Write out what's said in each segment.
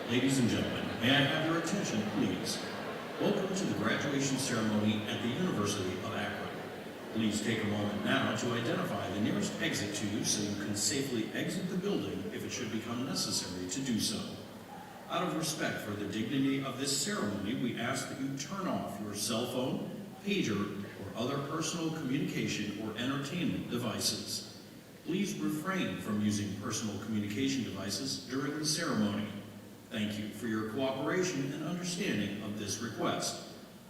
Ladies and gentlemen, may I have your attention, please? Welcome to the graduation ceremony at the University of Akron. Please take a moment now to identify the nearest exit to you so you can safely exit the building if it should become necessary to do so. Out of respect for the dignity of this ceremony, we ask that you turn off your cell phone, pager, or other personal communication or entertainment devices. Please refrain from using personal communication devices during the ceremony. Thank you for your cooperation and understanding of this request.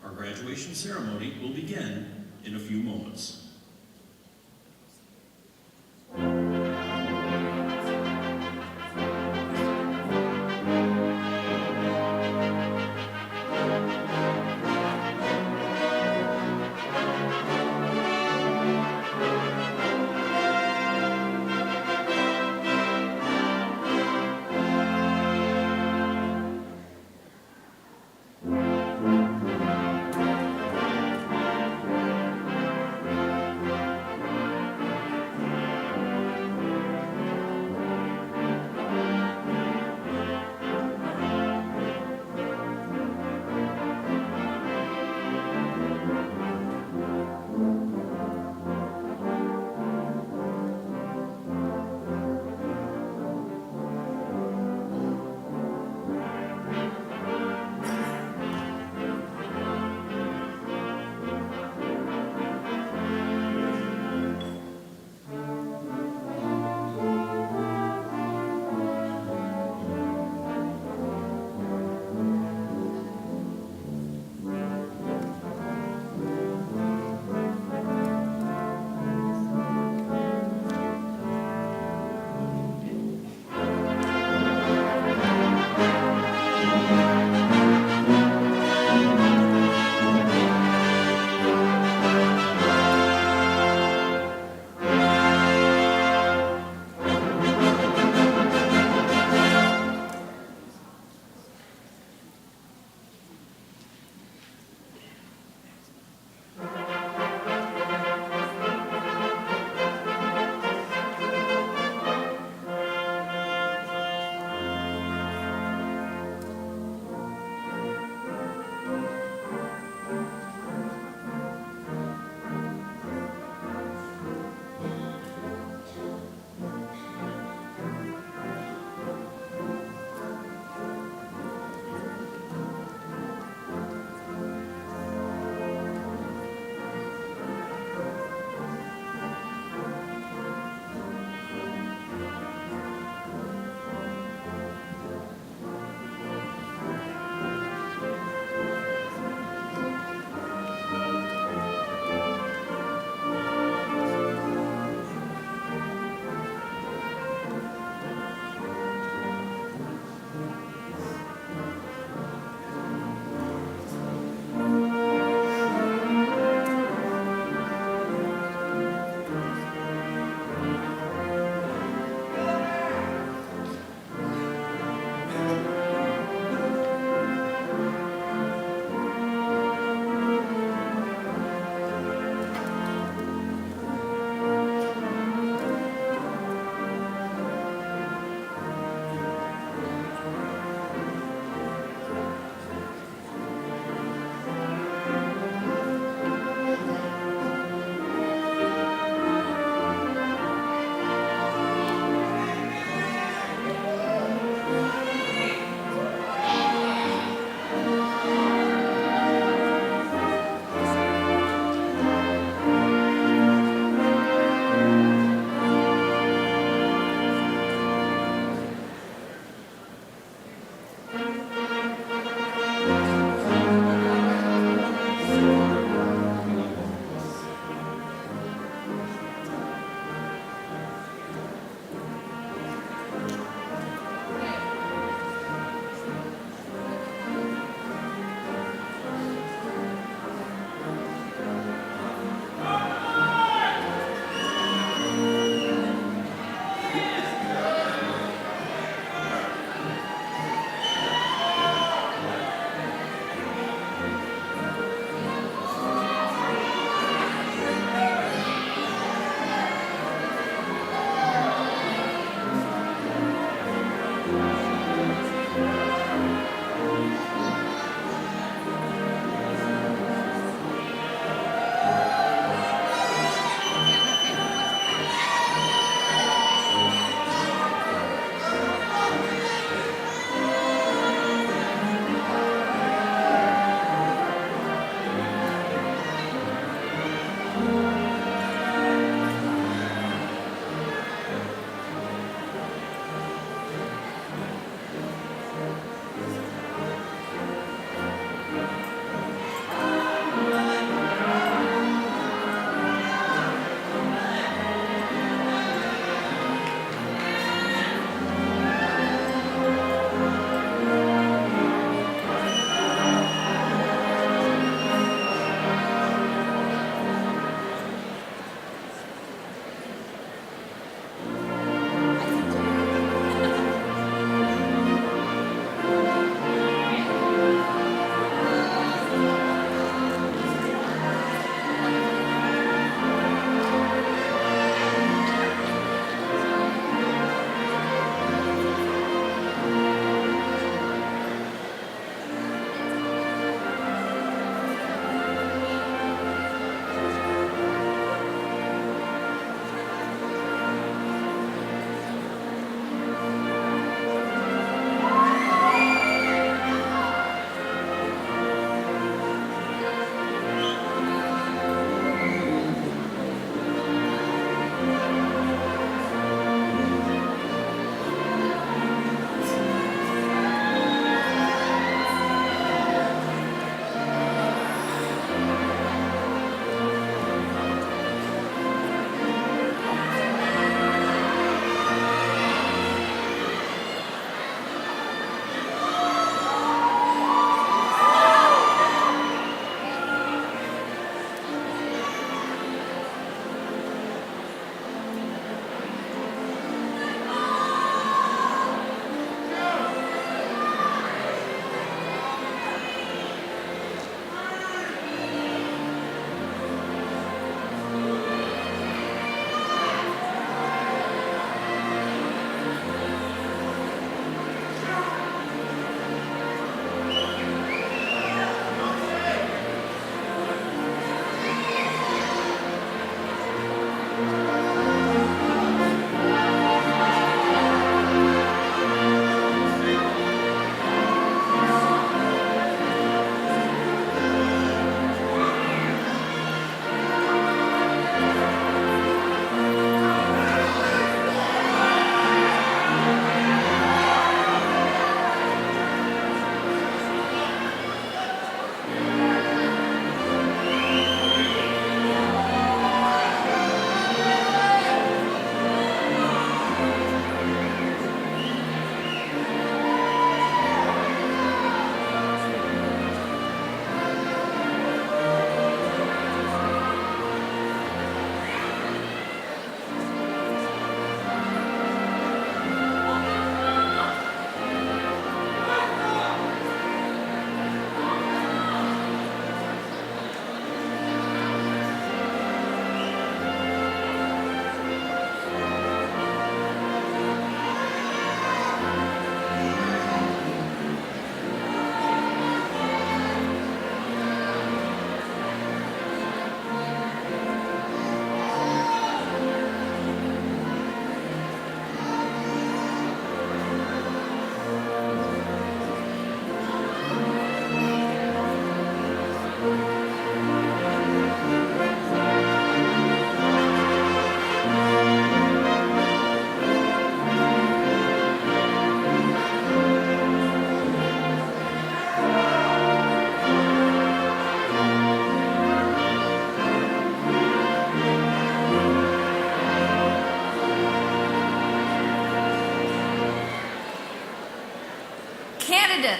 Our graduation ceremony will begin in a few moments.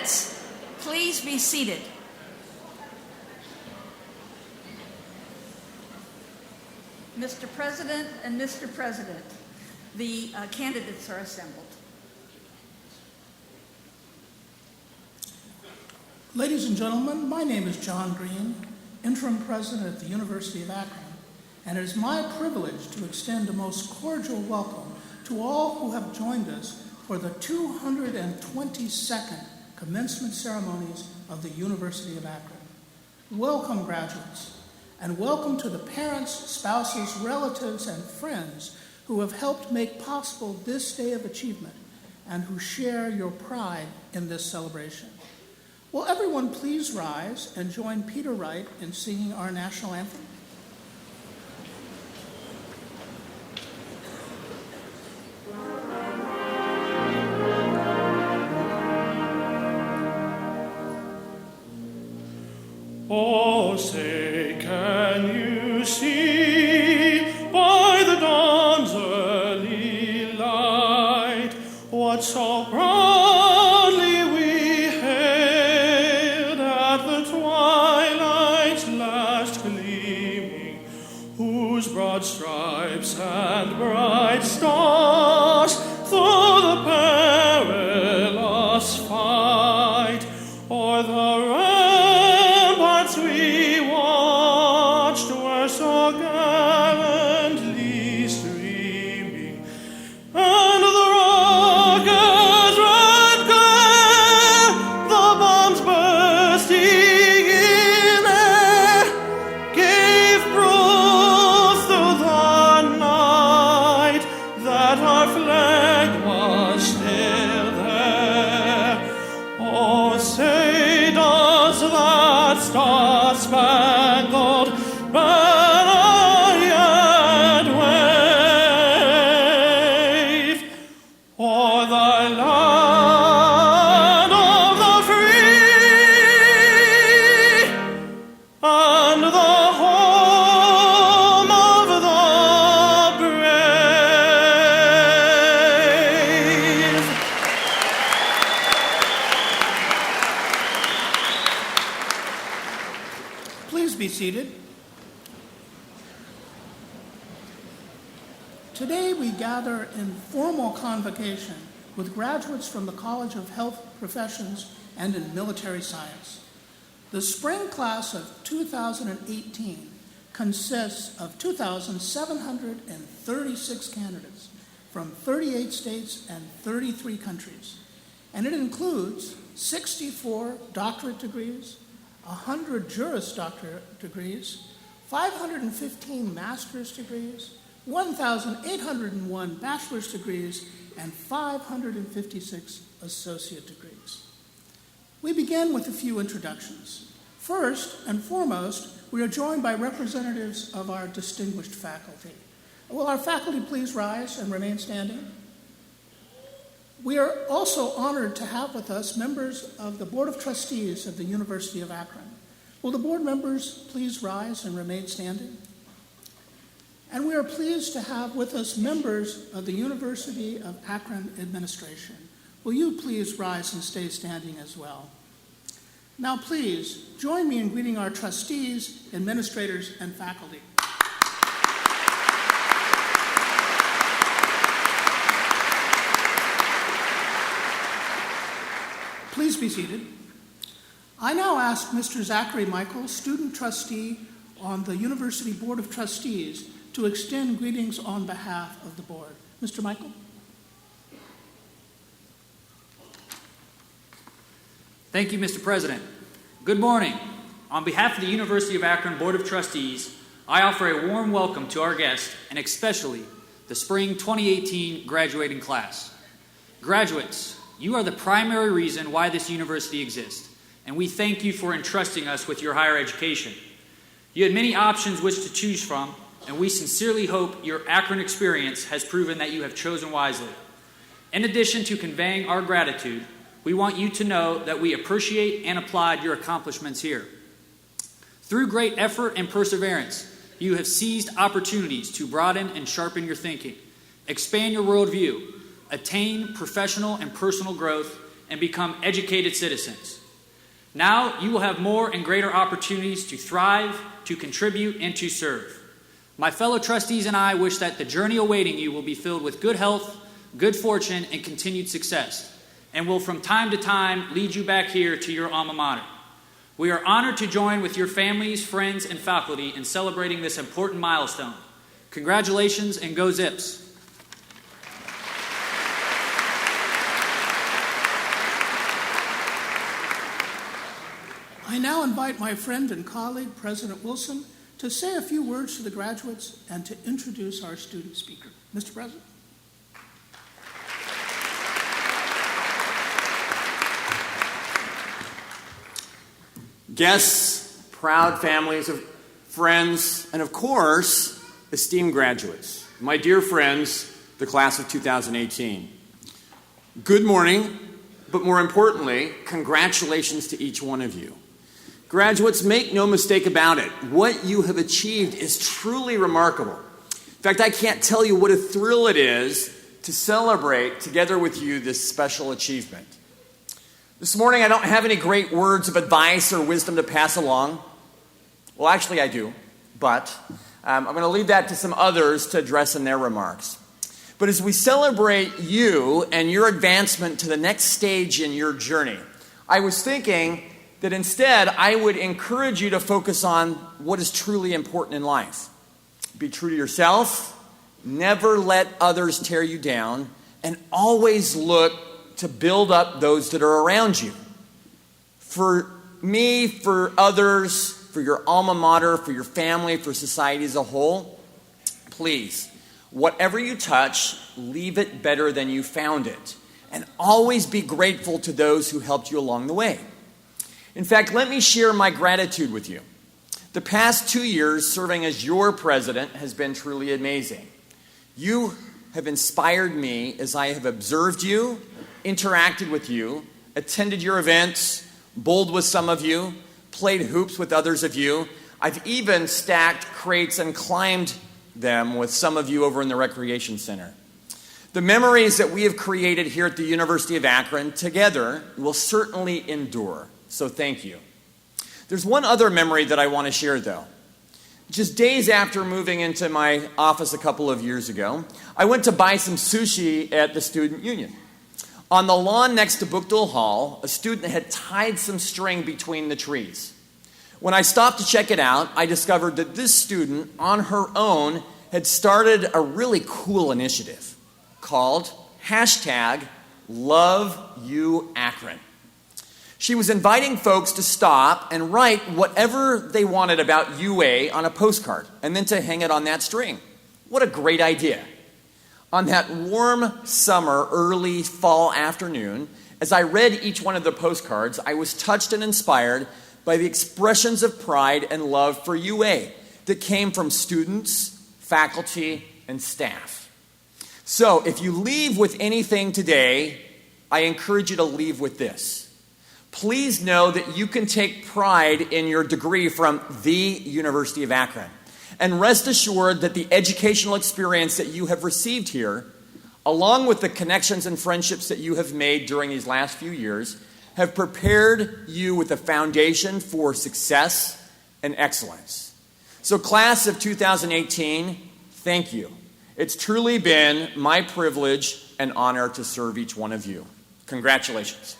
Candidates, please be seated. Mr. President and Mr. President, the candidates are assembled. Ladies and gentlemen, my name is John Green, interim president at the University of Akron, and it is my privilege to extend a most cordial welcome to all who have joined us for the 222nd commencement ceremonies of the University of Akron. Welcome, graduates, and welcome to the parents, spouses, relatives, and friends who have helped make possible this day of achievement and who share your pride in this celebration. Will everyone please rise and join Peter Wright in singing our national anthem? Oh, say, can you see by the dawn's early light what so proudly we hailed at the twilight's last gleaming, whose broad stripes and bright stars through the perilous fight o'er the we watched were so gallantly streaming, and the rocket's red glare, the bombs bursting in air, gave proof through the night that our flag was still there. Oh, say does that star-spangled banner yet wave o'er the land of the free and the home of the brave? Please be seated. Today we gather in formal convocation with graduates from the College of Health Professions and in Military Science. The spring class of 2018 consists of 2,736 candidates from 38 states and 33 countries, and it includes 64 doctorate degrees, 100 Juris Doctorate degrees, 515 master's degrees, 1,801 bachelor's degrees, and 556 associate degrees. We begin with a few introductions. First and foremost, we are joined by representatives of our distinguished faculty. Will our faculty please rise and remain standing? We are also honored to have with us members of the Board of Trustees of the University of Akron. Will the board members please rise and remain standing? And we are pleased to have with us members of the University of Akron administration. Will you please rise and stay standing as well? Now please join me in greeting our trustees, administrators, and faculty. Please be seated. I now ask Mr. Zachary Michael, student trustee on the University Board of Trustees, to extend greetings on behalf of the board. Mr. Michael? Thank you, Mr. President. Good morning. On behalf of the University of Akron Board of Trustees, I offer a warm welcome to our guests and especially the spring 2018 graduating class. Graduates, you are the primary reason why this university exists, and we thank you for entrusting us with your higher education. You had many options which to choose from, and we sincerely hope your Akron experience has proven that you have chosen wisely. In addition to conveying our gratitude, we want you to know that we appreciate and applaud your accomplishments here. Through great effort and perseverance, you have seized opportunities to broaden and sharpen your thinking, expand your worldview, attain professional and personal growth, and become educated citizens. Now you will have more and greater opportunities to thrive, to contribute, and to serve. My fellow trustees and I wish that the journey awaiting you will be filled with good health, good fortune, and continued success, and will from time to time lead you back here to your alma mater. We are honored to join with your families, friends, and faculty in celebrating this important milestone. Congratulations and go Zips! I now invite my friend and colleague, President Wilson, to say a few words to the graduates and to introduce our student speaker. Mr. President. Guests, proud families of friends, and of course, esteemed graduates, my dear friends, the class of 2018. Good morning, but more importantly, congratulations to each one of you. Graduates, make no mistake about it. What you have achieved is truly remarkable. In fact, I can't tell you what a thrill it is to celebrate together with you this special achievement. This morning, I don't have any great words of advice or wisdom to pass along. Well, actually, I do, but I'm going to leave that to some others to address in their remarks. But as we celebrate you and your advancement to the next stage in your journey, I was thinking that instead I would encourage you to focus on what is truly important in life. Be true to yourself, never let others tear you down, and always look to build up those that are around you. For me, for others, for your alma mater, for your family, for society as a whole, please, whatever you touch, leave it better than you found it. And always be grateful to those who helped you along the way. In fact, let me share my gratitude with you. The past 2 years serving as your president has been truly amazing. You have inspired me as I have observed you, interacted with you, attended your events, bowled with some of you, played hoops with others of you. I've even stacked crates and climbed them with some of you over in the recreation center. The memories that we have created here at the University of Akron together will certainly endure. So thank you. There's one other memory that I want to share, though. Just days after moving into my office a couple of years ago, I went to buy some sushi at the Student Union. On the lawn next to Bookdale Hall, a student had tied some string between the trees. When I stopped to check it out, I discovered that this student, on her own, had started a really cool initiative called #LoveYouAkron. She was inviting folks to stop and write whatever they wanted about UA on a postcard and then to hang it on that string. What a great idea. On that warm summer, early fall afternoon, as I read each one of the postcards, I was touched and inspired by the expressions of pride and love for UA that came from students, faculty, and staff. So if you leave with anything today, I encourage you to leave with this. Please know that you can take pride in your degree from the University of Akron. And rest assured that the educational experience that you have received here, along with the connections and friendships that you have made during these last few years, have prepared you with a foundation for success and excellence. So class of 2018, thank you. It's truly been my privilege and honor to serve each one of you. Congratulations.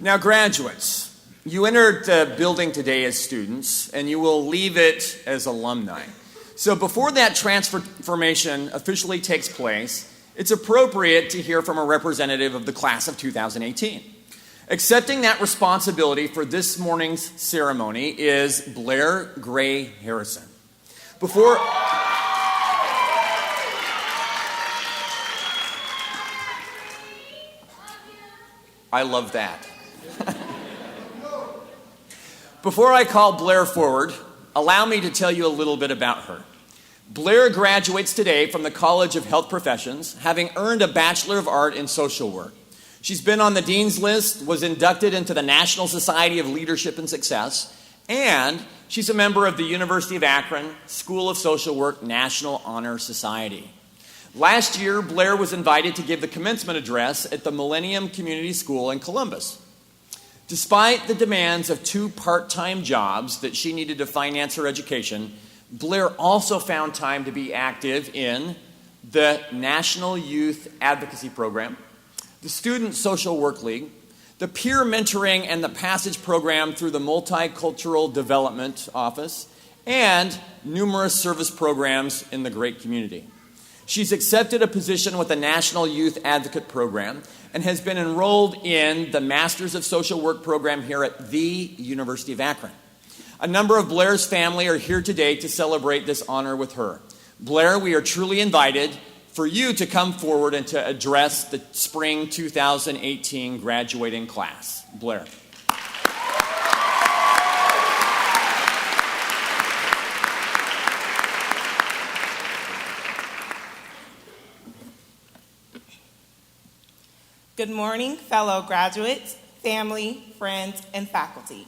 Now, graduates, you entered the building today as students, and you will leave it as alumni. So before that transformation officially takes place, it's appropriate to hear from a representative of the class of 2018. Accepting that responsibility for this morning's ceremony is Blair Gray Harrison. I love that. Before I call Blair forward, allow me to tell you a little bit about her. Blair graduates today from the College of Health Professions, having earned a Bachelor of Art in Social Work. She's been on the Dean's List, was inducted into the National Society of Leadership and Success, And she's a member of the University of Akron School of Social Work National Honor Society. Last year, Blair was invited to give the commencement address at the Millennium Community School in Columbus. Despite the demands of 2 part-time jobs that she needed to finance her education, Blair also found time to be active in the National Youth Advocacy Program, the Student Social Work League, the Peer Mentoring and the Passage Program through the Multicultural Development Office, and numerous service programs in the great community. She's accepted a position with the National Youth Advocate Program and has been enrolled in the Masters of Social Work program here at the University of Akron. A number of Blair's family are here today to celebrate this honor with her. Blair, we are truly invited for you to come forward and to address the spring 2018 graduating class. Blair. Good morning, fellow graduates, family, friends, and faculty.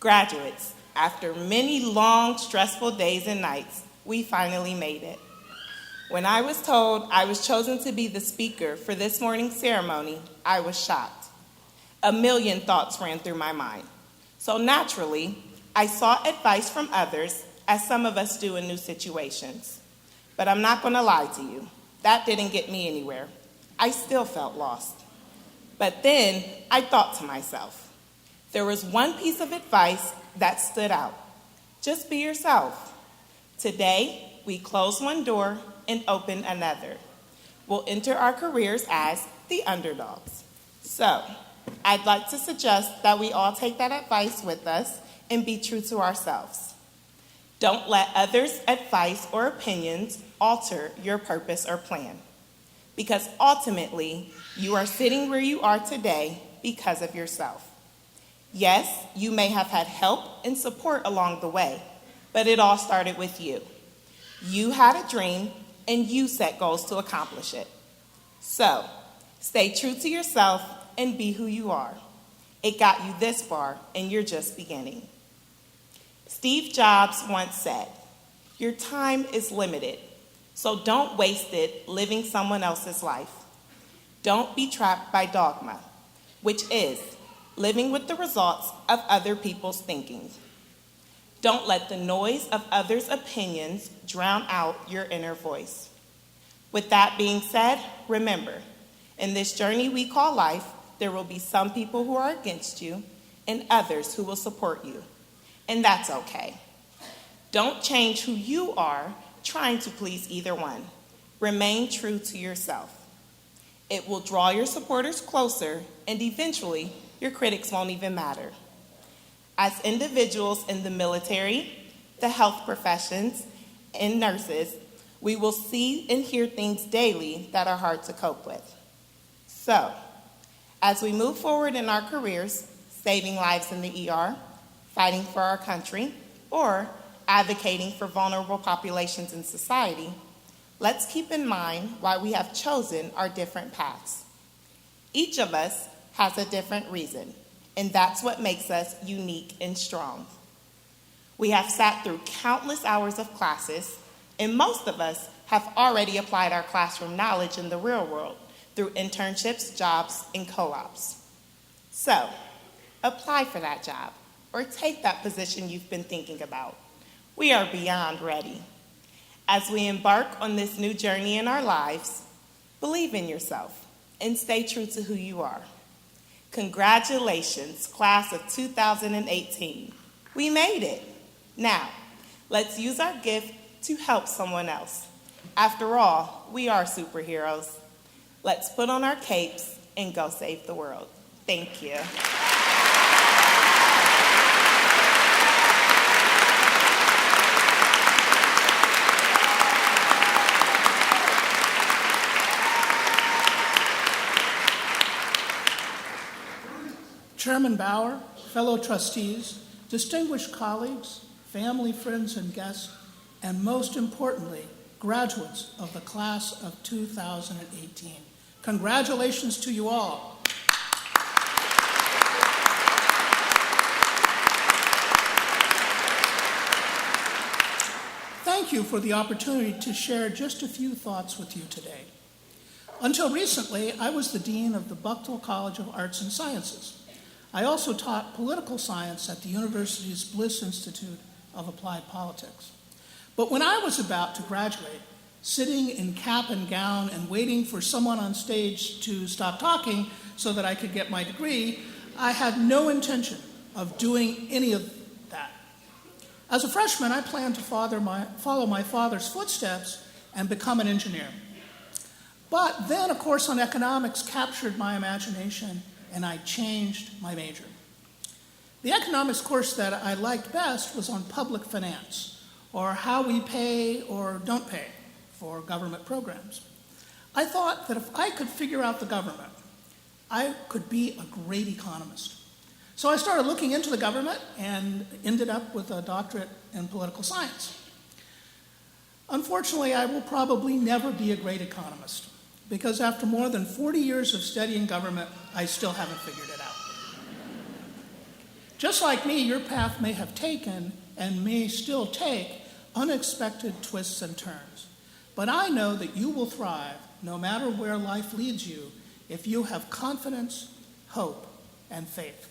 Graduates, after many long, stressful days and nights, we finally made it. When I was told I was chosen to be the speaker for this morning's ceremony, I was shocked. A million thoughts ran through my mind. So naturally, I sought advice from others, as some of us do in new situations. But I'm not going to lie to you. That didn't get me anywhere. I still felt lost. But then I thought to myself, there was one piece of advice that stood out. Just be yourself. Today, we close one door and open another. We'll enter our careers as the underdogs. So, I'd like to suggest that we all take that advice with us and be true to ourselves. Don't let others' advice or opinions alter your purpose or plan. Because ultimately, you are sitting where you are today because of yourself. Yes, you may have had help and support along the way, but it all started with you. You had a dream, and you set goals to accomplish it. So, stay true to yourself and be who you are. It got you this far, and you're just beginning. Steve Jobs once said, "Your time is limited, so don't waste it living someone else's life. Don't be trapped by dogma, which is living with the results of other people's thinking. Don't let the noise of others' opinions drown out your inner voice." With that being said, remember, in this journey we call life, there will be some people who are against you and others who will support you. And that's okay. Don't change who you are trying to please either one. Remain true to yourself. It will draw your supporters closer, and eventually, your critics won't even matter. As individuals in the military, the health professions, and nurses, we will see and hear things daily that are hard to cope with. So, as we move forward in our careers, saving lives in the ER, fighting for our country, or advocating for vulnerable populations in society, let's keep in mind why we have chosen our different paths. Each of us has a different reason, and that's what makes us unique and strong. We have sat through countless hours of classes, and most of us have already applied our classroom knowledge in the real world through internships, jobs, and co-ops. So, apply for that job, or take that position you've been thinking about. We are beyond ready. As we embark on this new journey in our lives, believe in yourself and stay true to who you are. Congratulations, class of 2018. We made it. Now, let's use our gift to help someone else. After all, we are superheroes. Let's put on our capes and go save the world. Thank you. Chairman Bauer, fellow trustees, distinguished colleagues, family, friends, and guests, and most importantly, graduates of the class of 2018. Congratulations to you all. thank you for the opportunity to share just a few thoughts with you today. Until recently, I was the dean of the Bucknell College of Arts and Sciences. I also taught political science at the university's Bliss Institute of Applied Politics. But when I was about to graduate, sitting in cap and gown and waiting for someone on stage to stop talking so that I could get my degree, I had no intention of doing any of that. As a freshman, I planned to follow my father's footsteps and become an engineer. But then a course on economics captured my imagination, and I changed my major. The economics course that I liked best was on public finance, or how we pay or don't pay for government programs. I thought that if I could figure out the government, I could be a great economist. So I started looking into the government and ended up with a doctorate in political science. Unfortunately, I will probably never be a great economist, because after more than 40 years of studying government, I still haven't figured it out. Just like me, your path may have taken and may still take unexpected twists and turns. But I know that you will thrive no matter where life leads you if you have confidence, hope, and faith.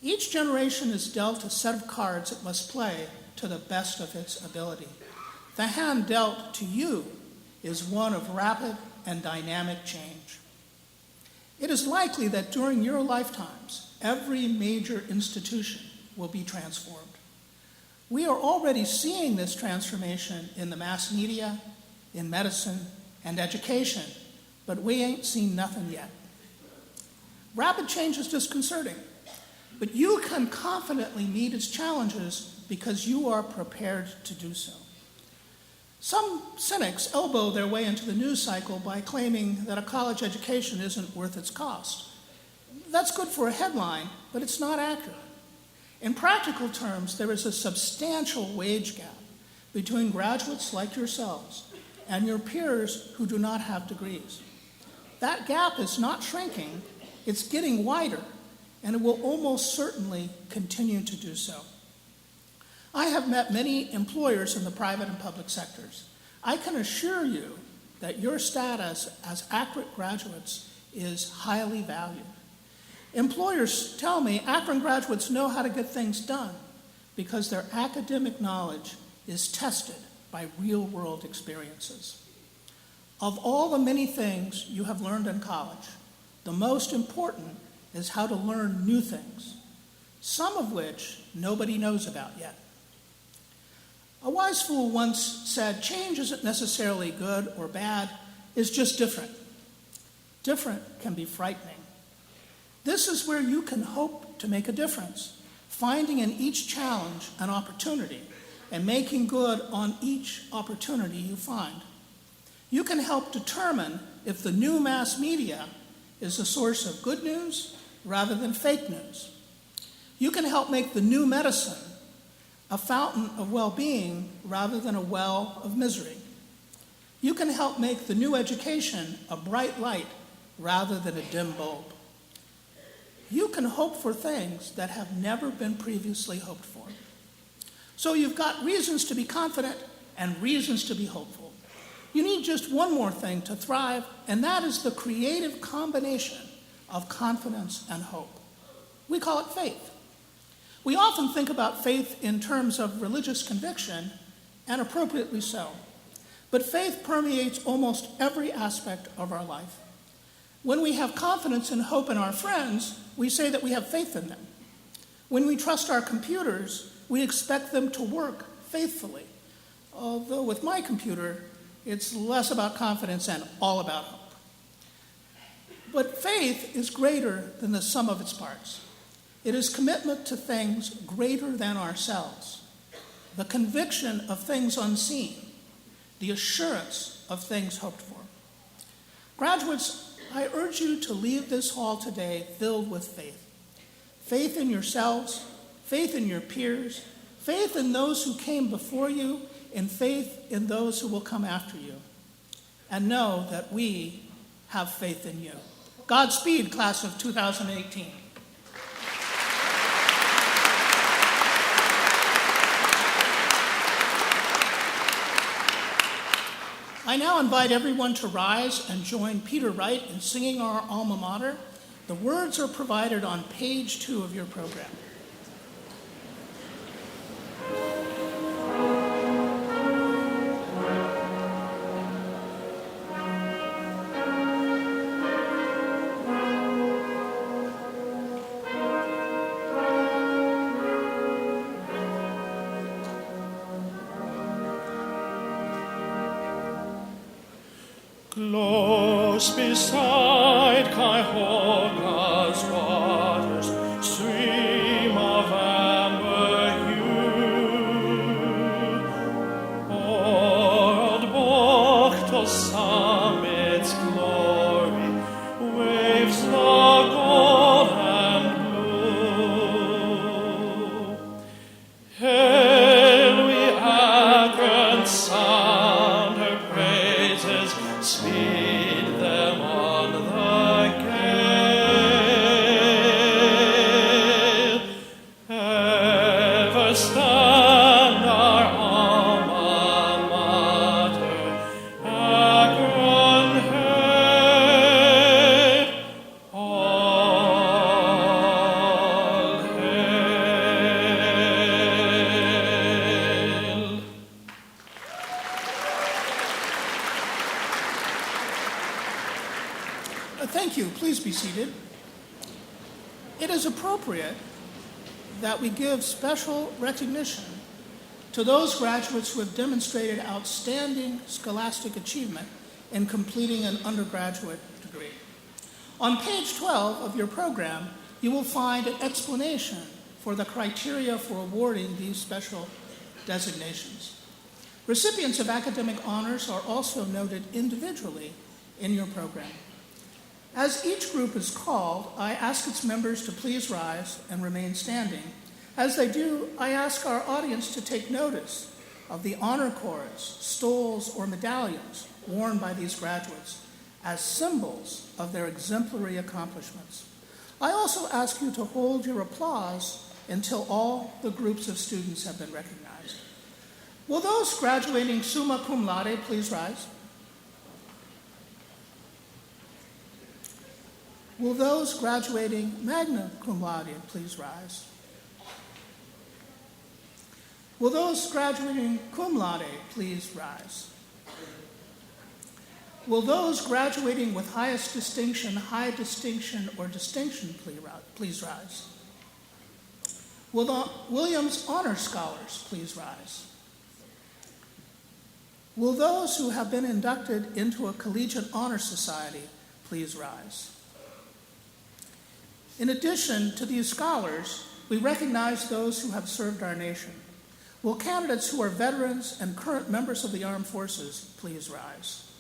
Each generation is dealt a set of cards it must play to the best of its ability. The hand dealt to you is one of rapid and dynamic change. It is likely that during your lifetimes, every major institution will be transformed. We are already seeing this transformation in the mass media, in medicine, and education, but we ain't seen nothing yet. Rapid change is disconcerting, but you can confidently meet its challenges because you are prepared to do so. Some cynics elbow their way into the news cycle by claiming that a college education isn't worth its cost. That's good for a headline, but it's not accurate. In practical terms, there is a substantial wage gap between graduates like yourselves and your peers who do not have degrees. That gap is not shrinking, it's getting wider, and it will almost certainly continue to do so. I have met many employers in the private and public sectors. I can assure you that your status as Akron graduates is highly valued. Employers tell me Akron graduates know how to get things done because their academic knowledge is tested by real-world experiences. Of all the many things you have learned in college, the most important is how to learn new things, some of which nobody knows about yet. A wise fool once said, change isn't necessarily good or bad, it's just different. Different can be frightening. This is where you can hope to make a difference, finding in each challenge an opportunity and making good on each opportunity you find. You can help determine if the new mass media is a source of good news rather than fake news. You can help make the new medicine a fountain of well-being rather than a well of misery. You can help make the new education a bright light rather than a dim bulb. You can hope for things that have never been previously hoped for. So you've got reasons to be confident and reasons to be hopeful. You need just one more thing to thrive, and that is the creative combination of confidence and hope. We call it faith. We often think about faith in terms of religious conviction, and appropriately so. But faith permeates almost every aspect of our life. When we have confidence and hope in our friends, we say that we have faith in them. When we trust our computers, we expect them to work faithfully. Although with my computer, it's less about confidence and all about hope. But faith is greater than the sum of its parts. It is commitment to things greater than ourselves, the conviction of things unseen, the assurance of things hoped for. Graduates, I urge you to leave this hall today filled with faith. Faith in yourselves, faith in your peers, faith in those who came before you, and faith in those who will come after you. And know that we have faith in you. Godspeed, class of 2018. I now invite everyone to rise and join Peter Wright in singing our alma mater. The words are provided on page 2 of your program. Close beside Cuyahoga's waters, stream of amber hue, old book to summit's glory, waves the gold and blue. Hail we Akron, sound her praises, speed them on the gale. Ever stand our alma mater, Akron, hail, all hail. Thank you. Please be seated. It is appropriate that we give special recognition to those graduates who have demonstrated outstanding scholastic achievement in completing an undergraduate degree. On page 12 of your program, you will find an explanation for the criteria for awarding these special designations. Recipients of academic honors are also noted individually in your program. As each group is called, I ask its members to please rise and remain standing. As they do, I ask our audience to take notice of the honor cords, stoles, or medallions worn by these graduates as symbols of their exemplary accomplishments. I also ask you to hold your applause until all the groups of students have been recognized. Will those graduating summa cum laude please rise? Will those graduating magna cum laude please rise? Will those graduating cum laude please rise? Will those graduating with highest distinction, high distinction, or distinction please rise? Will the Williams Honor Scholars please rise? Will those who have been inducted into a Collegiate Honor Society please rise? In addition to these scholars, we recognize those who have served our nation. Will candidates who are veterans and current members of the armed forces please rise?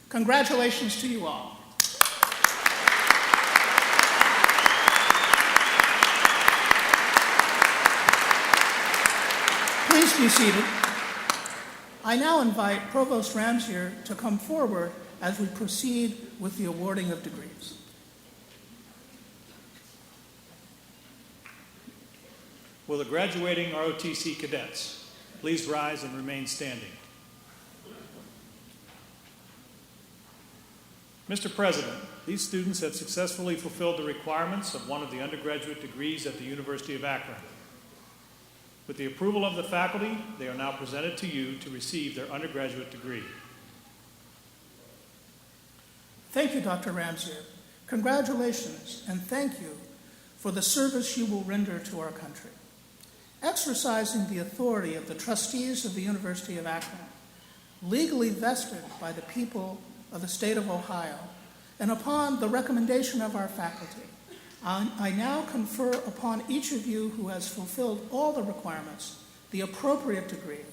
Congratulations to you all. Please be seated. I now invite Provost Ramsier to come forward as we proceed with the awarding of degrees. Will the graduating ROTC cadets please rise and remain standing? Mr. President, these students have successfully fulfilled the requirements of one of the undergraduate degrees at the University of Akron. With the approval of the faculty, they are now presented to you to receive their undergraduate degree. Thank you, Dr. Ramsier. Congratulations and thank you for the service you will render to our country. Exercising the authority of the trustees of the University of Akron, legally vested by the people of the state of Ohio, and upon the recommendation of our faculty, I now confer upon each of you who has fulfilled all the requirements the appropriate degree,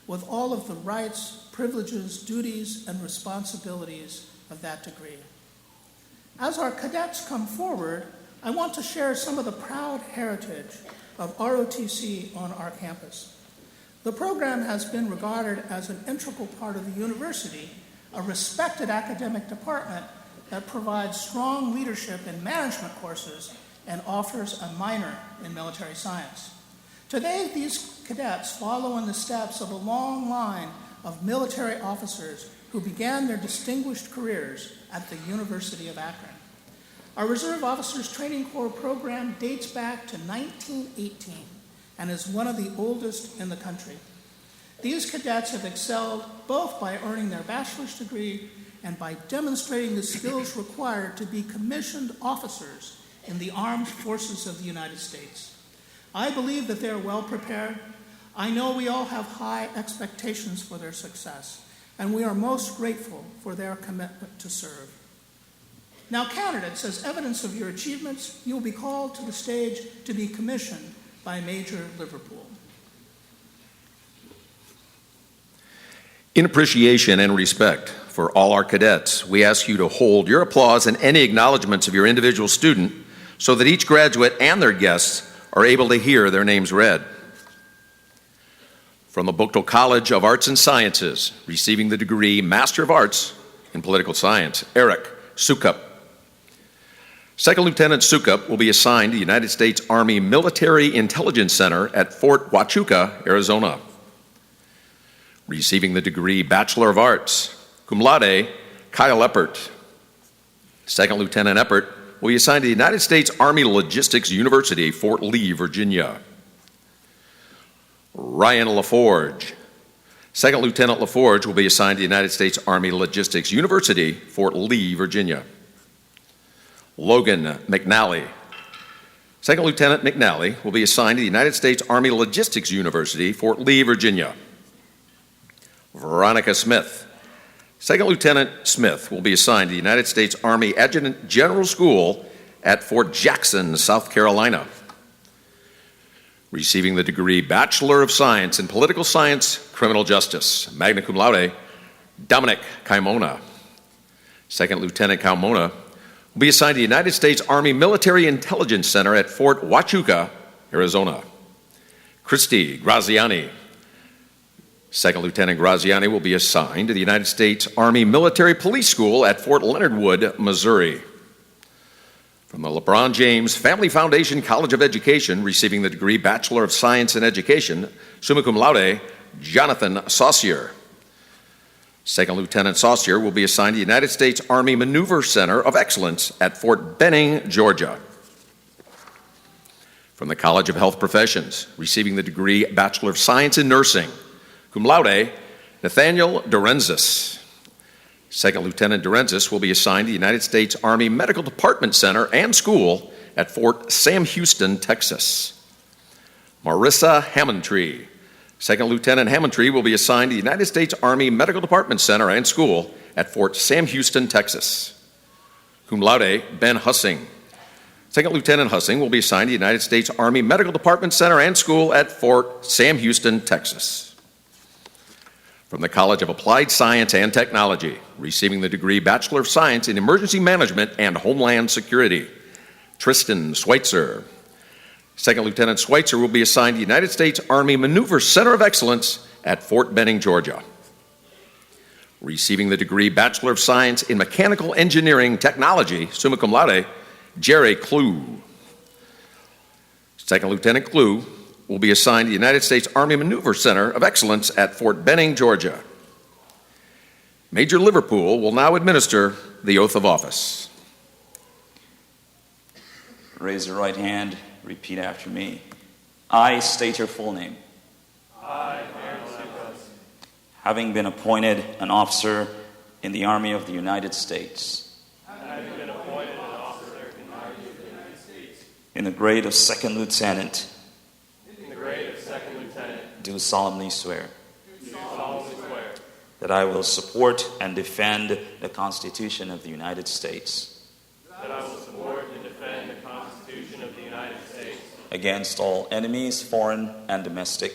with all of the rights, privileges, duties, and responsibilities of that degree. As our cadets come forward, I want to share some of the proud heritage of ROTC on our campus. The program has been regarded as an integral part of the university, a respected academic department that provides strong leadership and management courses and offers a minor in military science. Today, these cadets follow in the steps of a long line of military officers who began their distinguished careers at the University of Akron. Our Reserve Officers Training Corps program dates back to 1918 and is one of the oldest in the country. These cadets have excelled both by earning their bachelor's degree and by demonstrating the skills required to be commissioned officers in the armed forces of the United States. I believe that they are well prepared. I know we all have high expectations for their success, and we are most grateful for their commitment to serve. Now, candidates, as evidence of your achievements, you will be called to the stage to be commissioned by Major Liverpool. In appreciation and respect for all our cadets, we ask you to hold your applause and any acknowledgments of your individual student so that each graduate and their guests are able to hear their names read. From the Buchtel College of Arts and Sciences, receiving the degree Master of Arts in Political Science, Eric Sukup. Second Lieutenant Sukup will be assigned to the United States Army Military Intelligence Center at Fort Huachuca, Arizona. Receiving the degree Bachelor of Arts, cum laude, Kyle Eppert. Second Lieutenant Eppert will be assigned to the United States Army Logistics University, Fort Lee, Virginia. Ryan LaForge. Second Lieutenant LaForge will be assigned to the United States Army Logistics University, Fort Lee, Virginia. Logan McNally. Second Lieutenant McNally will be assigned to the United States Army Logistics University, Fort Lee, Virginia. Veronica Smith. Second Lieutenant Smith will be assigned to the United States Army Adjutant General School at Fort Jackson, South Carolina. Receiving the degree Bachelor of Science in Political Science, Criminal Justice, magna cum laude, Dominic Kaimona. Second Lieutenant Kaimona will be assigned to the United States Army Military Intelligence Center at Fort Huachuca, Arizona. Christy Graziani. Second Lieutenant Graziani will be assigned to the United States Army Military Police School at Fort Leonard Wood, Missouri. From the LeBron James Family Foundation College of Education, receiving the degree Bachelor of Science in Education, summa cum laude, Jonathan Saucier. Second Lieutenant Saucier will be assigned to the United States Army Maneuver Center of Excellence at Fort Benning, Georgia. From the College of Health Professions, receiving the degree Bachelor of Science in Nursing, cum laude, Nathaniel Dorenzis. Second Lieutenant Dorenzis will be assigned to the United States Army Medical Department Center and School at Fort Sam Houston, Texas. Marissa Hammondtree. Second Lieutenant Hammondtree will be assigned to the United States Army Medical Department Center and School at Fort Sam Houston, Texas. Cum laude, Ben Hussing. Second Lieutenant Hussing will be assigned to the United States Army Medical Department Center and School at Fort Sam Houston, Texas. From the College of Applied Science and Technology, receiving the degree Bachelor of Science in Emergency Management and Homeland Security, Tristan Schweitzer. Second Lieutenant Schweitzer will be assigned to the United States Army Maneuver Center of Excellence at Fort Benning, Georgia. Receiving the degree Bachelor of Science in Mechanical Engineering Technology, summa cum laude, Jerry Clue. Second Lieutenant Clue will be assigned to the United States Army Maneuver Center of Excellence at Fort Benning, Georgia. Major Liverpool will now administer the oath of office. Raise your right hand, repeat after me. I state your full name. I, Aaron Sukup, Having been appointed an officer in the Army of the United States, having been appointed an officer in the Army of the United States, in the grade of Second Lieutenant, do solemnly swear that I will support and defend the Constitution of the United States that I will support and defend the Constitution of the United States against all enemies, foreign and domestic,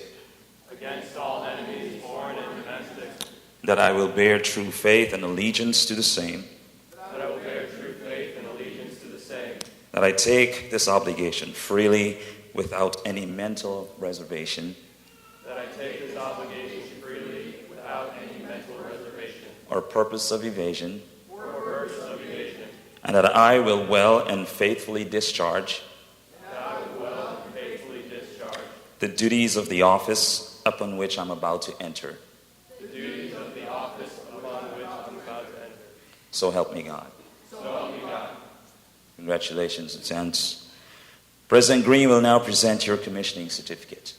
against all enemies, foreign and domestic, that I will bear true faith and allegiance to the same, that I will bear true faith and allegiance to the same, that I take this obligation freely without any mental reservation that I take this obligation freely without any mental reservation or purpose of evasion, or purpose of evasion, and that I will well and faithfully discharge faithfully discharge the duties of the office upon which I'm about to enter. the duties So help me God. Congratulations, Lieutenants. President Green will now present your commissioning certificate.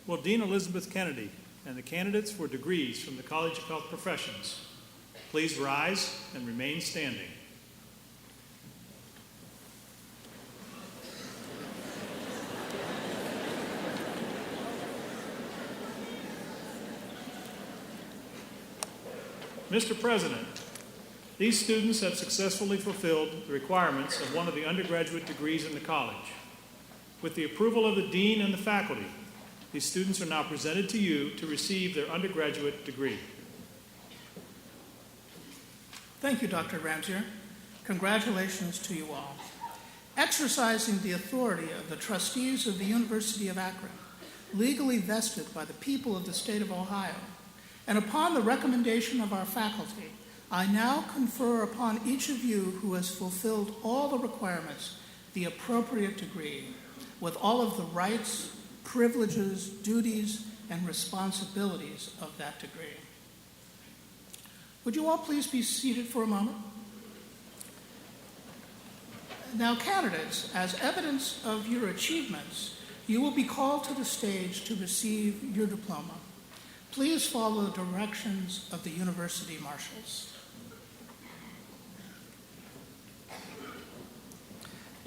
Will Dean Elizabeth Kennedy and the candidates for degrees from the College of Health Professions please rise and remain standing. Mr. President, these students have successfully fulfilled the requirements of one of the undergraduate degrees in the college. With the approval of the dean and the faculty, these students are now presented to you to receive their undergraduate degree. Thank you, Dr. Ramsier. Congratulations to you all. Exercising the authority of the trustees of the University of Akron, legally vested by the people of the state of Ohio, and upon the recommendation of our faculty, I now confer upon each of you who has fulfilled all the requirements the appropriate degree, with all of the rights, privileges, duties, and responsibilities of that degree. Would you all please be seated for a moment? Now, candidates, as evidence of your achievements, you will be called to the stage to receive your diploma. Please follow the directions of the university marshals.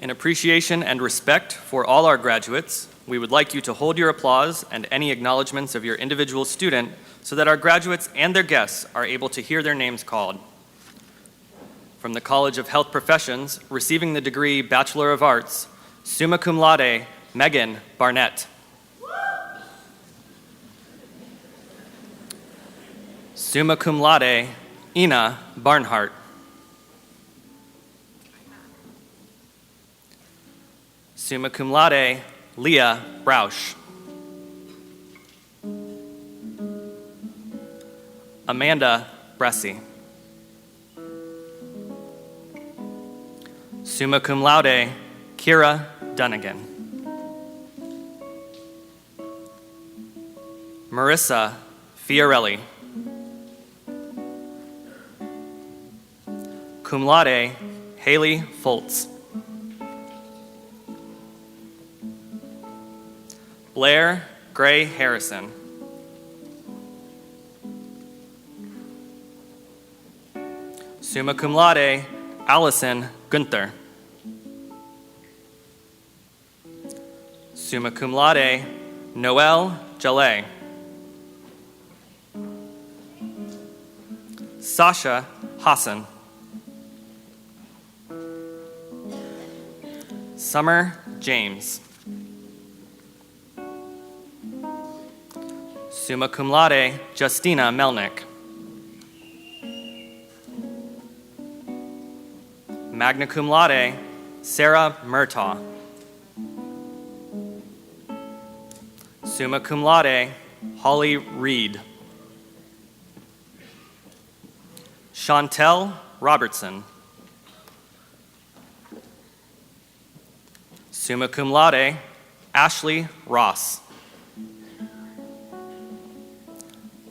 In appreciation and respect for all our graduates, we would like you to hold your applause and any acknowledgments of your individual student so that our graduates and their guests are able to hear their names called. From the College of Health Professions, receiving the degree Bachelor of Arts, summa cum laude, Megan Barnett. Summa cum laude, Ina Barnhart. Summa cum laude, Leah Rausch. Amanda Bressi. Summa cum laude, Kira Dunnigan. Marissa Fiorelli. Cum laude, Haley Foltz. Blair Gray Harrison. Summa cum laude, Allison Gunther. Summa cum laude, Noel Jallet. Sasha Hassan. Summer James. Summa cum laude, Justina Melnick. Magna cum laude, Sarah Murtaugh. Summa cum laude, Holly Reed. Chantel Robertson. Summa cum laude, Ashley Ross.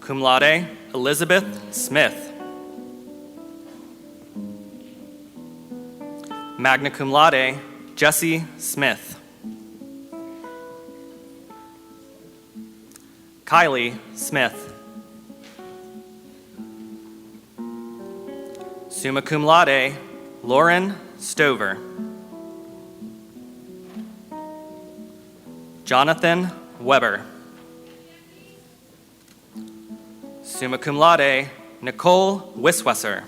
Cum laude, Elizabeth Smith. Magna cum laude, Jesse Smith. Kylie Smith. Summa cum laude, Lauren Stover. Jonathan Weber. Summa cum laude, Nicole Wiswesser.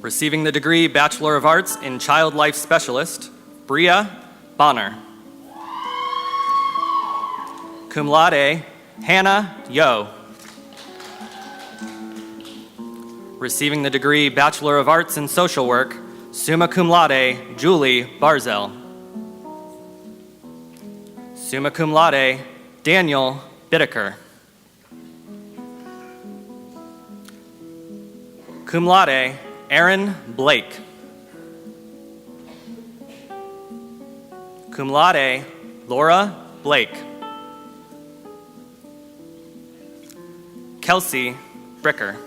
Receiving the degree Bachelor of Arts in Child Life Specialist, Bria Bonner. Cum laude, Hannah Yo. Receiving the degree Bachelor of Arts in Social Work, summa cum laude, Julie Barzell. Summa cum laude, Daniel Bittaker. Cum laude, Aaron Blake. Cum laude, Laura Blake. Kelsey Bricker.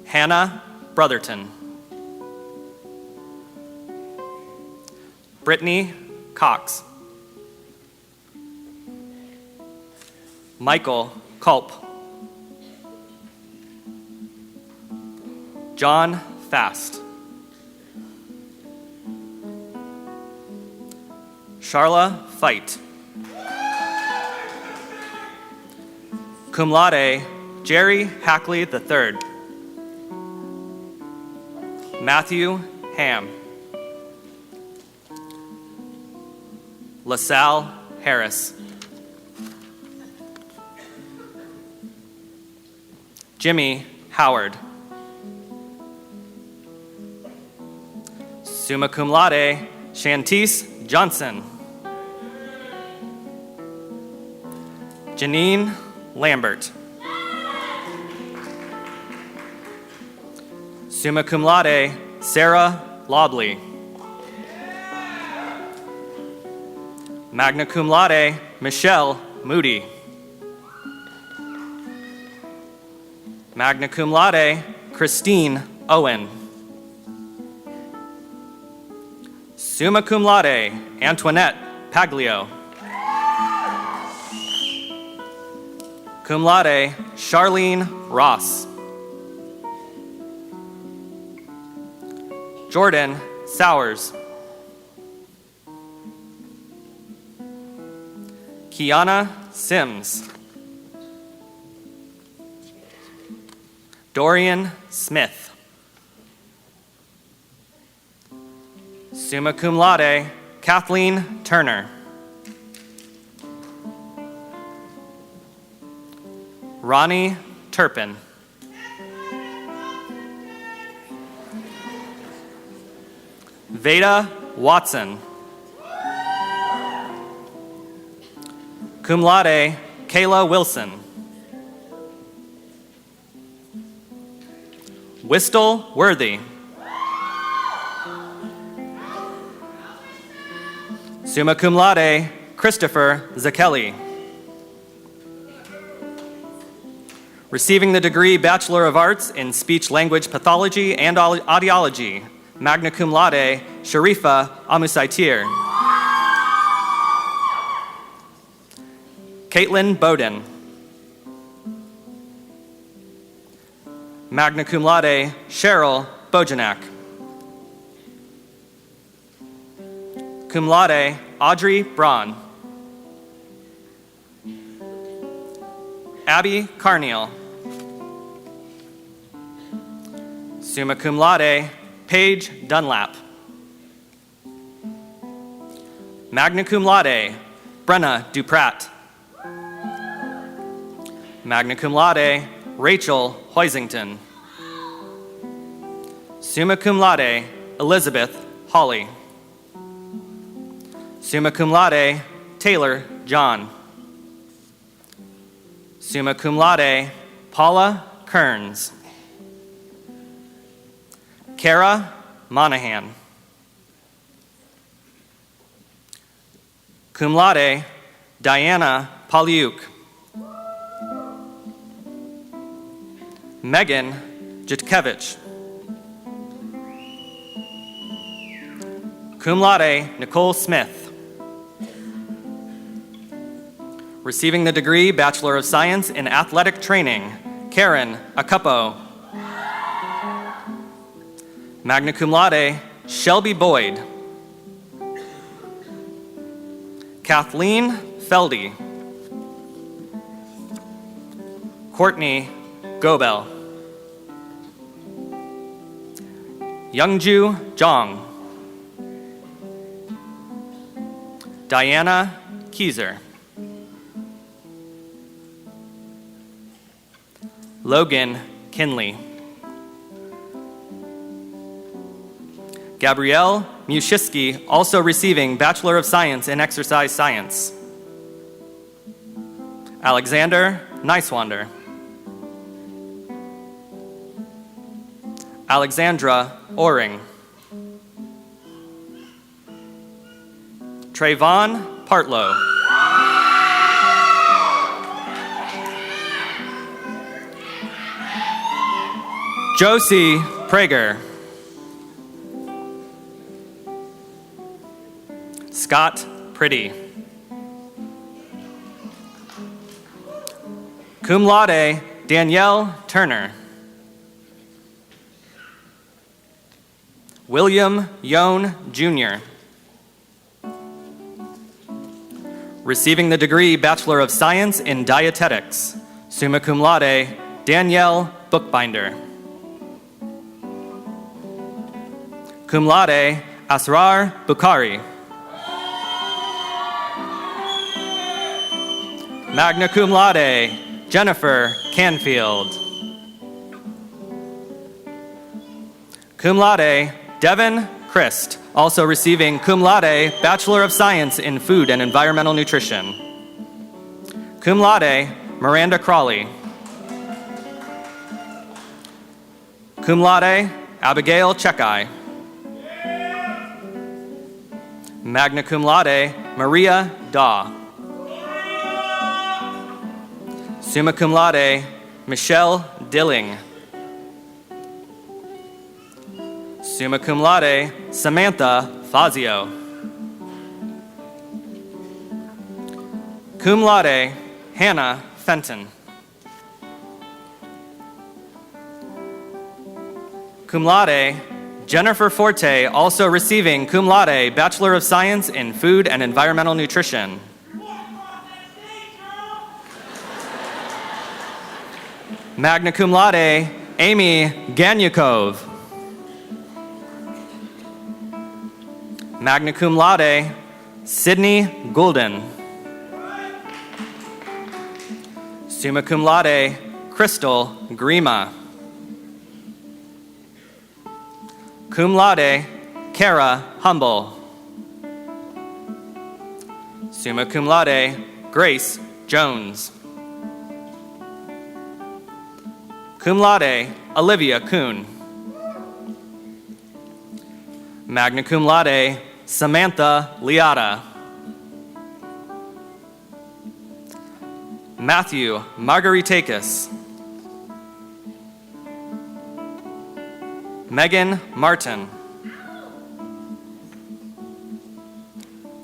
Hannah Brotherton. Brittany Cox. Michael Culp. John Fast. Charla Fight. Cum laude, Jerry Hackley III. Matthew Ham. LaSalle Harris. Jimmy Howard. Summa cum laude, Shantice Johnson. Janine Lambert. Summa cum laude, Sarah Lobley. Magna cum laude, Michelle Moody. Magna cum laude, Christine Owen. Summa cum laude, Antoinette Paglio. Cum laude, Charlene Ross. Jordan Sowers. Kiana Sims. Dorian Smith. Summa cum laude, Kathleen Turner. Ronnie Turpin. Veda Watson. Cum laude, Kayla Wilson. Whistle Worthy. Summa cum laude, Christopher Zakelli. Receiving the degree Bachelor of Arts in Speech Language Pathology and Audiology, magna cum laude, Sharifa Amusaitir. Caitlin Bowden. Magna cum laude, Cheryl Bojanak. Cum laude, Audrey Braun. Abby Carneal. Summa cum laude, Paige Dunlap. Magna cum laude, Brenna Duprat. Magna cum laude, Rachel Hoisington. Summa cum laude, Elizabeth Hawley. Summa cum laude, Taylor John. Summa cum laude, Paula Kearns. Kara Monahan. Cum laude, Diana Poliuk. Megan Jutkevich. Cum laude, Nicole Smith. Receiving the degree Bachelor of Science in Athletic Training, Karen Acupo. Magna cum laude, Shelby Boyd. Kathleen Feldy. Courtney Gobel. Youngju Jong. Diana Kieser. Logan Kinley. Gabrielle Mushiski, also receiving Bachelor of Science in Exercise Science. Alexander Neiswander. Alexandra Oring. Trayvon Partlow. Josie Prager. Scott Pretty. Cum laude, Danielle Turner. William Yone, Jr. Receiving the degree Bachelor of Science in Dietetics, summa cum laude, Danielle Bookbinder. Cum laude, Asrar Bukhari. Magna cum laude, Jennifer Canfield. Cum laude, Devin Christ, also receiving cum laude, Bachelor of Science in Food and Environmental Nutrition. Cum laude, Miranda Crawley. Cum laude, Abigail Chekai. Magna cum laude, Maria Daw. Summa cum laude, Michelle Dilling. Summa cum laude, Samantha Fazio. Cum laude, Hannah Fenton. Cum laude, Jennifer Forte, also receiving cum laude, Bachelor of Science in Food and Environmental Nutrition. Magna cum laude, Amy Ganyukov. Magna cum laude, Sydney Goulden. Summa cum laude, Crystal Grima. Cum laude, Kara Humble. Summa cum laude, Grace Jones. Cum laude, Olivia Kuhn. Magna cum laude, Samantha Liata. Matthew Margaritakis. Megan Martin.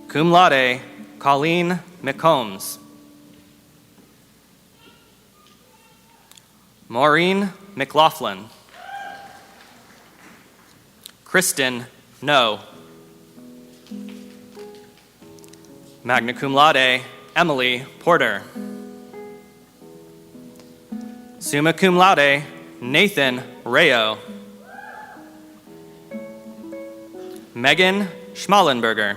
Cum laude, Colleen McCombs. Maureen McLaughlin. Kristen No. Magna cum laude, Emily Porter. Summa cum laude, Nathan Rayo. Megan Schmallenberger.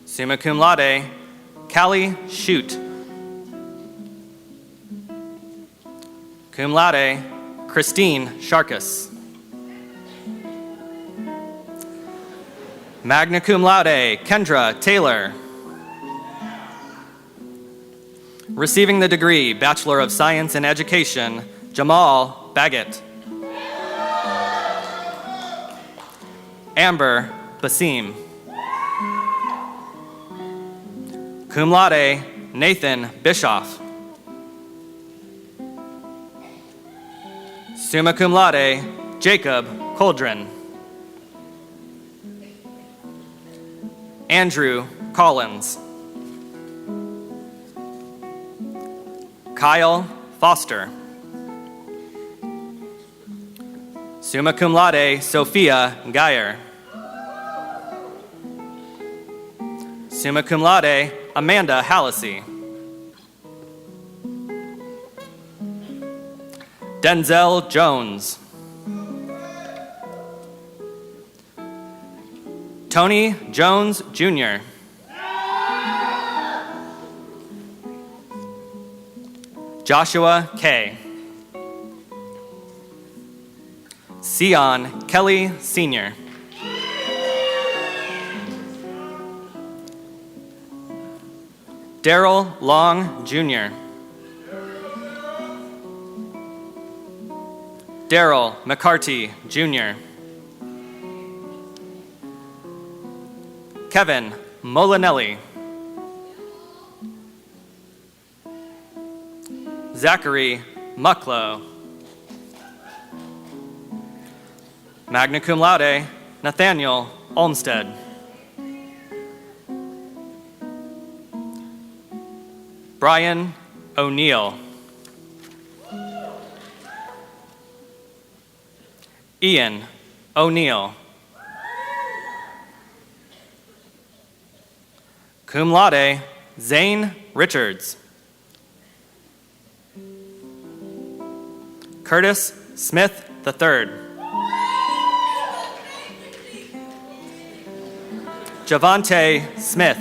Summa cum laude, Callie Shute. Cum laude, Christine Sharkus. Magna cum laude, Kendra Taylor. Receiving the degree, Bachelor of Science in Education, Jamal Baggett. Amber Basim. Cum laude, Nathan Bischoff. Summa cum laude, Jacob Coldren. Andrew Collins. Kyle Foster. Summa cum laude, Sophia Geyer. Summa cum laude, Amanda Hallisey. Denzel Jones. Tony Jones Jr. Joshua K. Sion Kelly Sr. Daryl Long Jr. Daryl McCarty Jr. Kevin Molinelli. Zachary Mucklow. Magna cum laude, Nathaniel Olmsted. Brian O'Neill. Ian O'Neill. Cum laude, Zane Richards. Curtis Smith III. Javante Smith.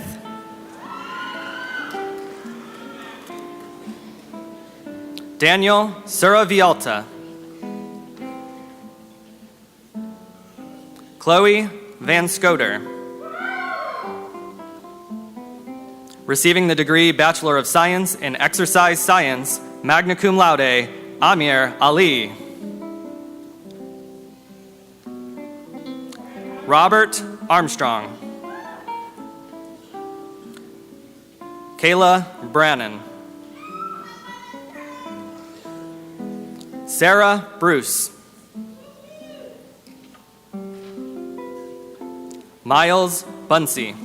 Daniel Suravialta. Chloe Van Scoter. Receiving the degree Bachelor of Science in Exercise Science, magna cum laude, Amir Ali. Robert Armstrong. Kayla Brannon. Sarah Bruce. Miles Bunsey.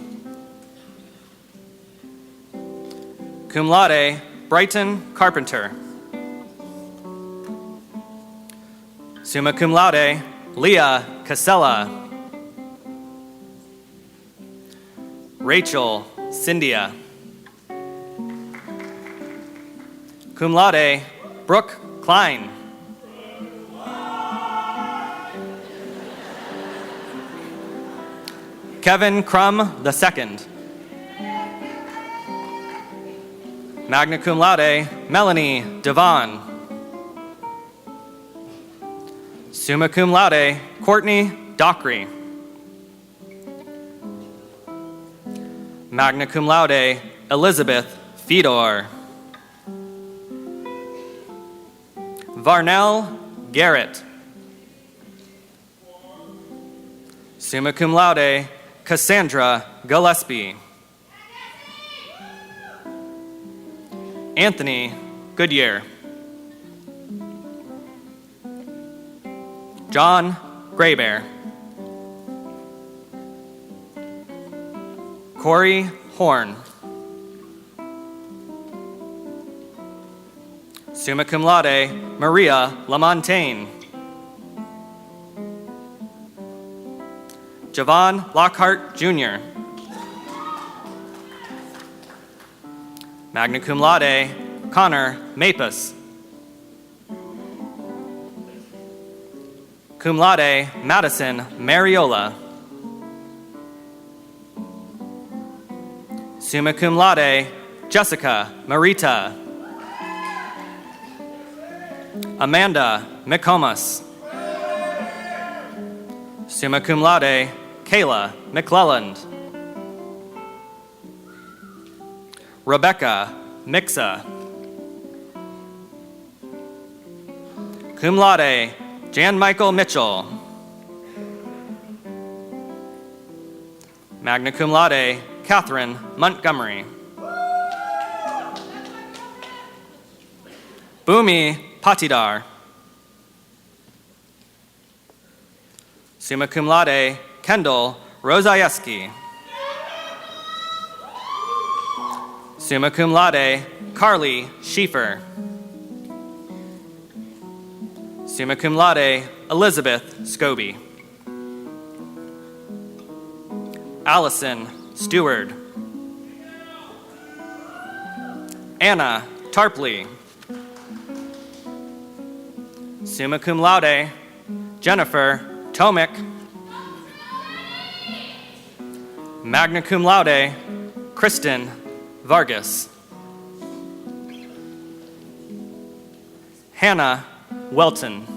Cum laude, Brighton Carpenter. Summa cum laude, Leah Casella. Rachel Cyndia. Cum laude, Brooke Klein. Kevin Crum II. Magna cum laude, Melanie Devon. Summa cum laude, Courtney Dockery. Magna cum laude, Elizabeth Fedor. Varnell Garrett. Summa cum laude, Cassandra Gillespie. Anthony Goodyear. John Graybear. Corey Horn. Summa cum laude, Maria Lamontagne. Javon Lockhart, Jr. Magna cum laude, Connor Mapus. Cum laude, Madison Mariola. Summa cum laude, Jessica Marita. Amanda McComas. Summa cum laude, Kayla McClelland. Rebecca Mixa. Cum laude, Jan Michael Mitchell. Magna cum laude, Catherine Montgomery. Bhumi Patidar. Summa cum laude, Kendall Rozayeski. Summa cum laude, Carly Schieffer. Summa cum laude, Elizabeth Scobie. Allison Stewart. Anna Tarpley. Summa cum laude, Jennifer Tomic. Magna cum laude, Kristen Vargas. Hannah Welton.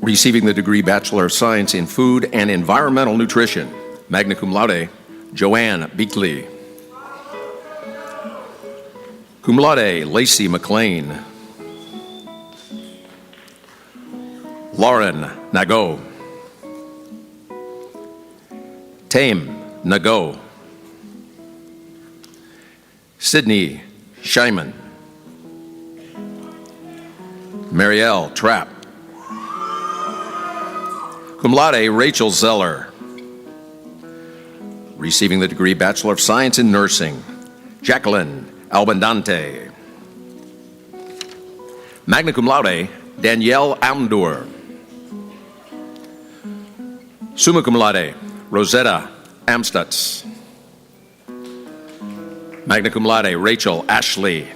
Receiving the degree Bachelor of Science in Food and Environmental Nutrition, magna cum laude, Joanne Beakley. Cum laude, Lacey McLean. Lauren Nago. Tame Nago. Sydney Scheiman. Marielle Trapp. Cum laude, Rachel Zeller. Receiving the degree Bachelor of Science in Nursing, Jacqueline Albandante. Magna cum laude, Danielle Amdur. Summa cum laude, Rosetta Amstutz. Magna cum laude, Rachel Ashley.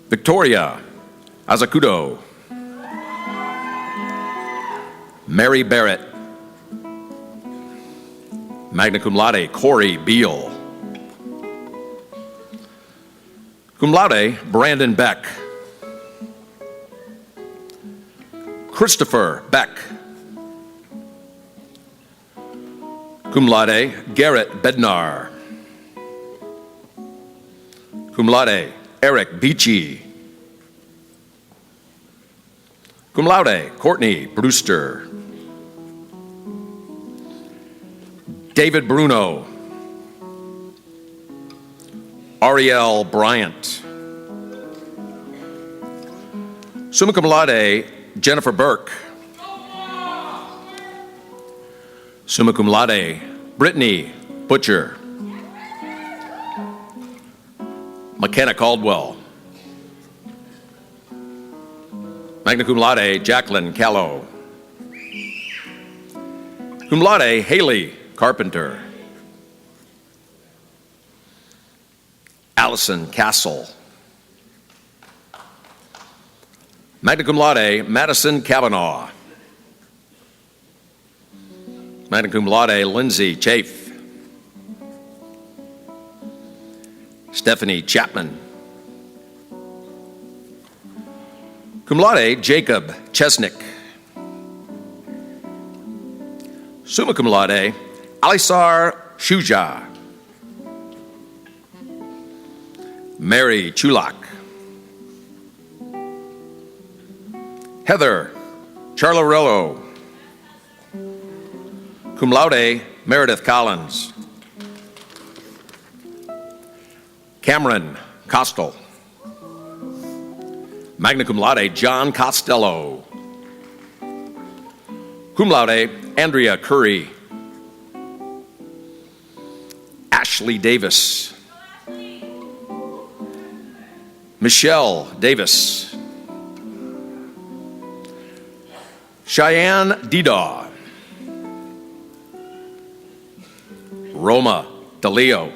Victoria Azacudo. Mary Barrett. Magna cum laude, Corey Beal. Cum laude, Brandon Beck. Christopher Beck. Cum laude, Garrett Bednar. Cum laude, Eric Beachy. Cum laude, Courtney Brewster. David Bruno. Ariel Bryant. Summa cum laude, Jennifer Burke. Summa cum laude, Brittany Butcher. McKenna Caldwell. Magna cum laude, Jacqueline Callow. Cum laude, Haley Carpenter. Allison Castle. Magna cum laude, Madison Kavanaugh. Magna cum laude, Lindsay Chafe. Stephanie Chapman. Cum laude, Jacob Chesnick. Summa cum laude, Alisar Shuja. Mary Chulak. Heather Charlarello. Cum laude, Meredith Collins. Cameron Costel. Magna cum laude, John Costello. Cum laude, Andrea Curry. Ashley Davis. Michelle Davis. Cheyenne Didaw. Roma DeLeo.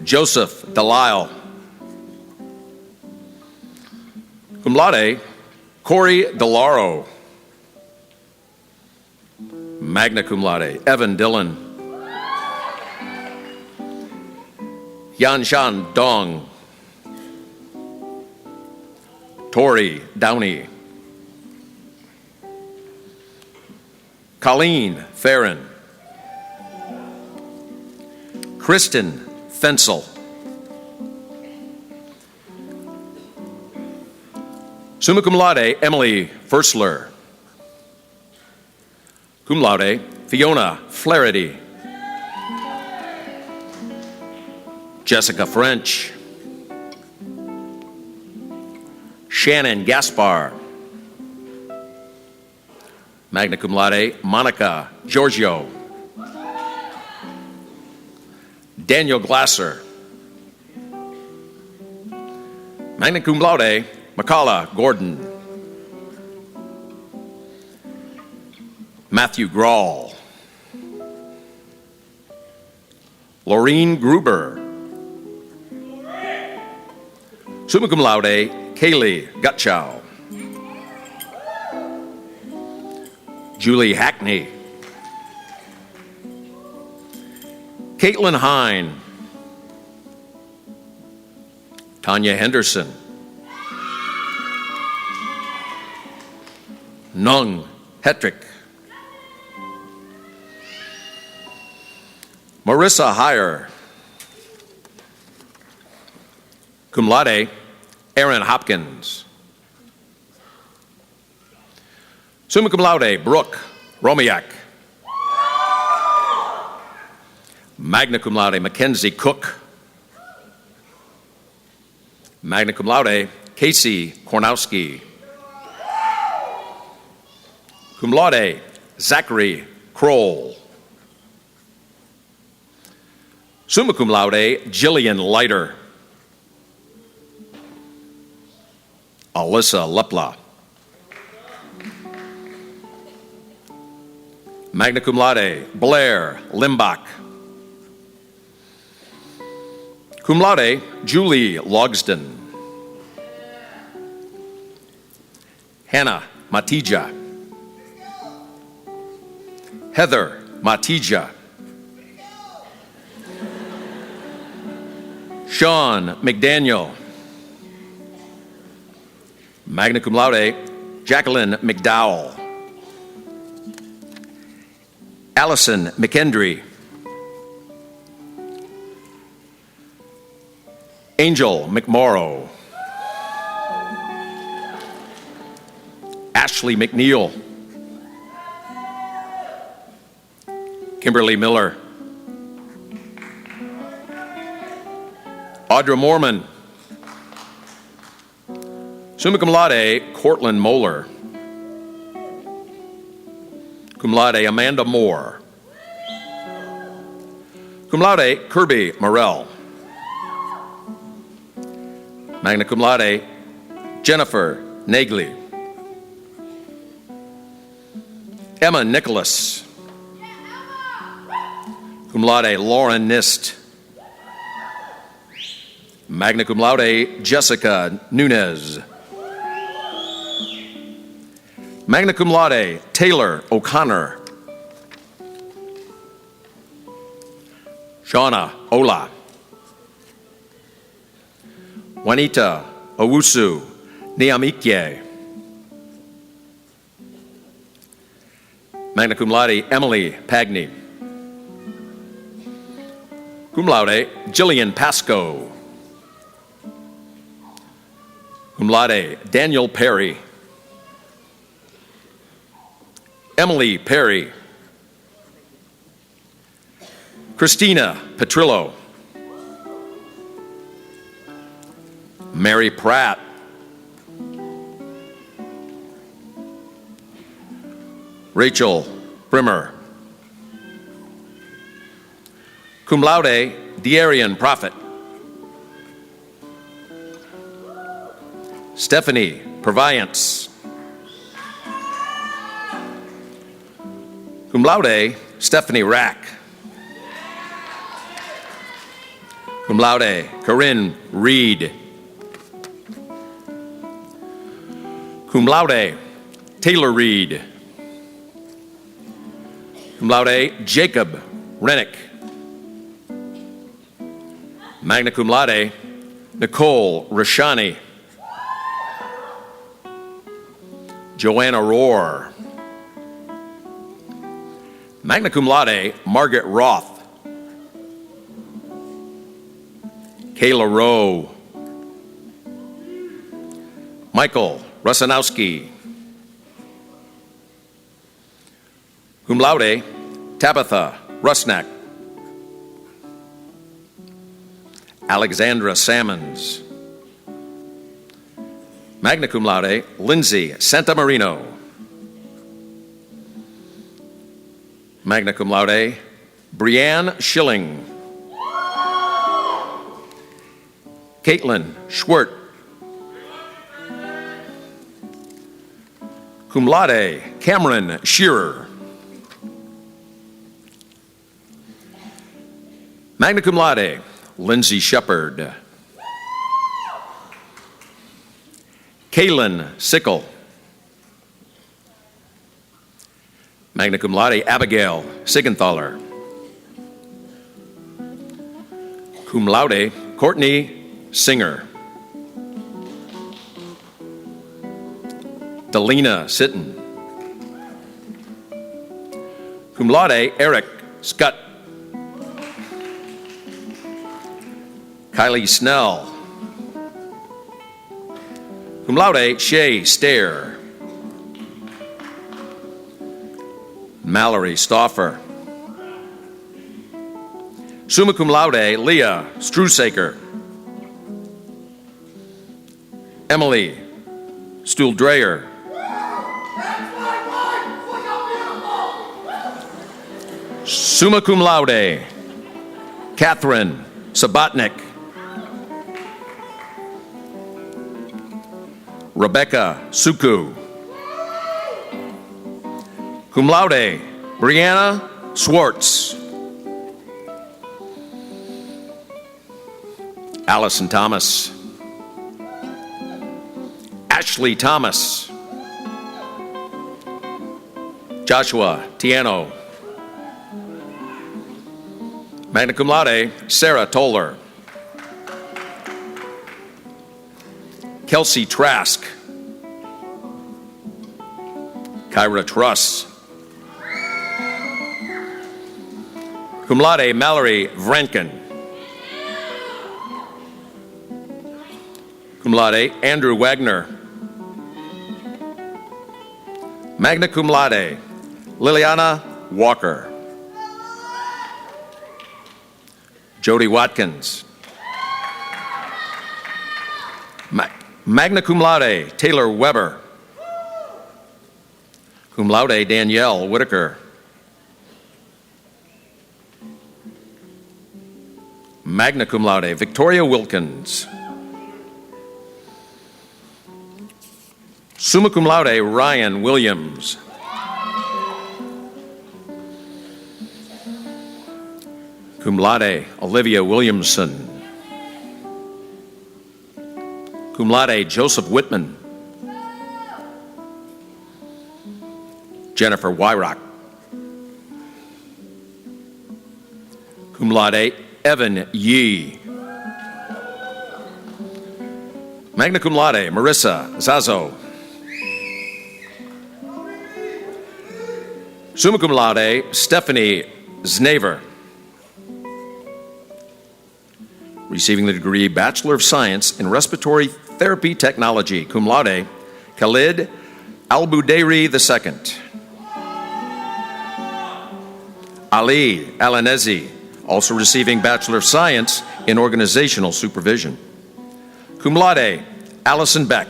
Joseph Delisle. Cum laude, Corey DeLauro. Magna cum laude, Evan Dillon. Yanshan Dong. Tori Downey. Colleen Farron. Kristen Fensel. Summa cum laude, Emily Fersler. Cum laude, Fiona Flaherty. Jessica French. Shannon Gaspar. Magna cum laude, Monica Giorgio. Daniel Glasser. Magna cum laude, McCalla Gordon. Matthew Grawl. Laureen Gruber. Summa cum laude, Kaylee Gutchow. Julie Hackney. Caitlin Hine. Tanya Henderson. Nung Hetrick. Marissa Heyer. Cum laude, Aaron Hopkins. Summa cum laude, Brooke Romiak. Magna cum laude, Mackenzie Cook. Magna cum laude, Casey Kornowski. Cum laude, Zachary Kroll. Summa cum laude, Jillian Leiter. Alyssa Lepla. Magna cum laude, Blair Limbach. Cum laude, Julie Logsden. Hannah Matija. Heather Matija. Sean McDaniel. Magna cum laude, Jacqueline McDowell. Allison McKendry. Angel McMorrow. Ashley McNeil. Kimberly Miller. Audra Mormon. Summa cum laude, Cortland Moeller. Cum laude, Amanda Moore. Cum laude, Kirby Morrell. Magna cum laude, Jennifer Nagley. Emma Nicholas. Cum laude, Lauren Nist. Magna cum laude, Jessica Nunez. Magna cum laude, Taylor O'Connor. Shauna Ola. Juanita Owusu Niamikye. Magna cum laude, Emily Pagney. Cum laude, Jillian Pasco. Cum laude, Daniel Perry. Emily Perry. Christina Petrillo. Mary Pratt. Rachel Brimmer. Cum laude, Diarian Prophet. Stephanie Purviance. Cum laude, Stephanie Rack. Cum laude, Corinne Reed. Cum laude, Taylor Reed. Cum laude, Jacob Rennick. Magna cum laude, Nicole Rashani. Joanna Rohr. Magna cum laude, Margaret Roth. Kayla Rowe. Michael Rusanowski. Cum laude, Tabitha Rusnak. Alexandra Sammons. Magna cum laude, Lindsay Santamarino. Magna cum laude, Brianne Schilling. Caitlin Schwert. Cum laude, Cameron Shearer. Magna cum laude, Lindsay Shepard. Kaylin Sickle. Magna cum laude, Abigail Sigenthaler. Cum laude, Courtney Singer. Delina Sitton. Cum laude, Eric Scott. Kylie Snell. Cum laude, Shay Stair. Mallory Stauffer. Summa cum laude, Leah Strusaker. Emily Stuhl Dreyer. Summa cum laude, Catherine Sabatnik. Rebecca Suku. Cum laude, Brianna Swartz. Allison Thomas. Ashley Thomas. Joshua Tiano. Magna cum laude, Sarah Toller. Kelsey Trask. Kyra Truss. Cum laude, Mallory Vranken. Cum laude, Andrew Wagner. Magna cum laude, Liliana Walker. Jody Watkins. Magna cum laude, Taylor Weber. Cum laude, Danielle Whitaker. Magna cum laude, Victoria Wilkins. Summa cum laude, Ryan Williams. Cum laude, Olivia Williamson. Cum laude, Joseph Whitman. Jennifer Wyrock. Cum laude, Evan Yee. Magna cum laude, Marissa Zazo. Summa cum laude, Stephanie Znaver. Receiving the degree Bachelor of Science in Respiratory Therapy Technology, cum laude, Khalid Al-Budairi II. Ali Alanezi, also receiving Bachelor of Science in Organizational Supervision. Cum laude, Allison Beck.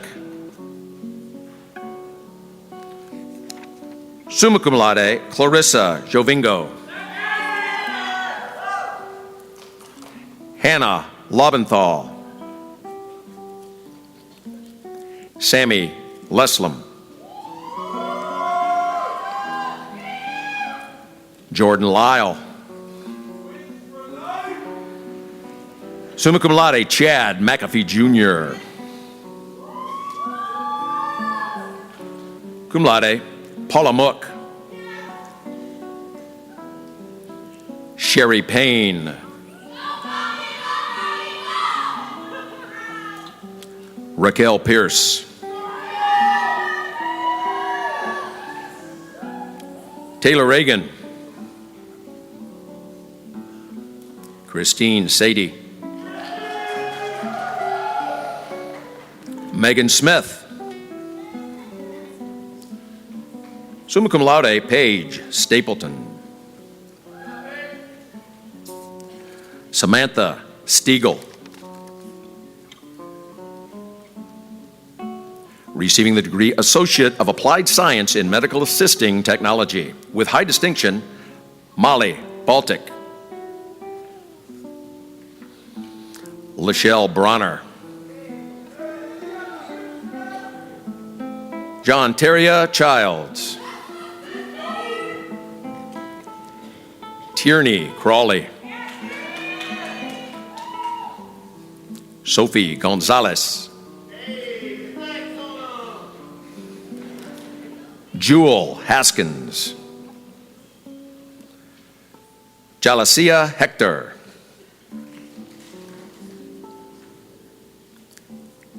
Summa cum laude, Clarissa Jovingo. Hannah Lobenthal. Sammy Leslum. Jordan Lyle. Summa cum laude, Chad McAfee Jr. Cum laude, Paula Mook. Sherry Payne. Raquel Pierce. Taylor Reagan. Christine Sadie. Megan Smith. Summa cum laude, Paige Stapleton. Samantha Stiegel. Receiving the degree Associate of Applied Science in Medical Assisting Technology with high distinction, Molly Baltic. Lachelle Bronner. John Terria Childs. Tierney Crawley. Sophie Gonzalez. Jewel Haskins. Jalacia Hector.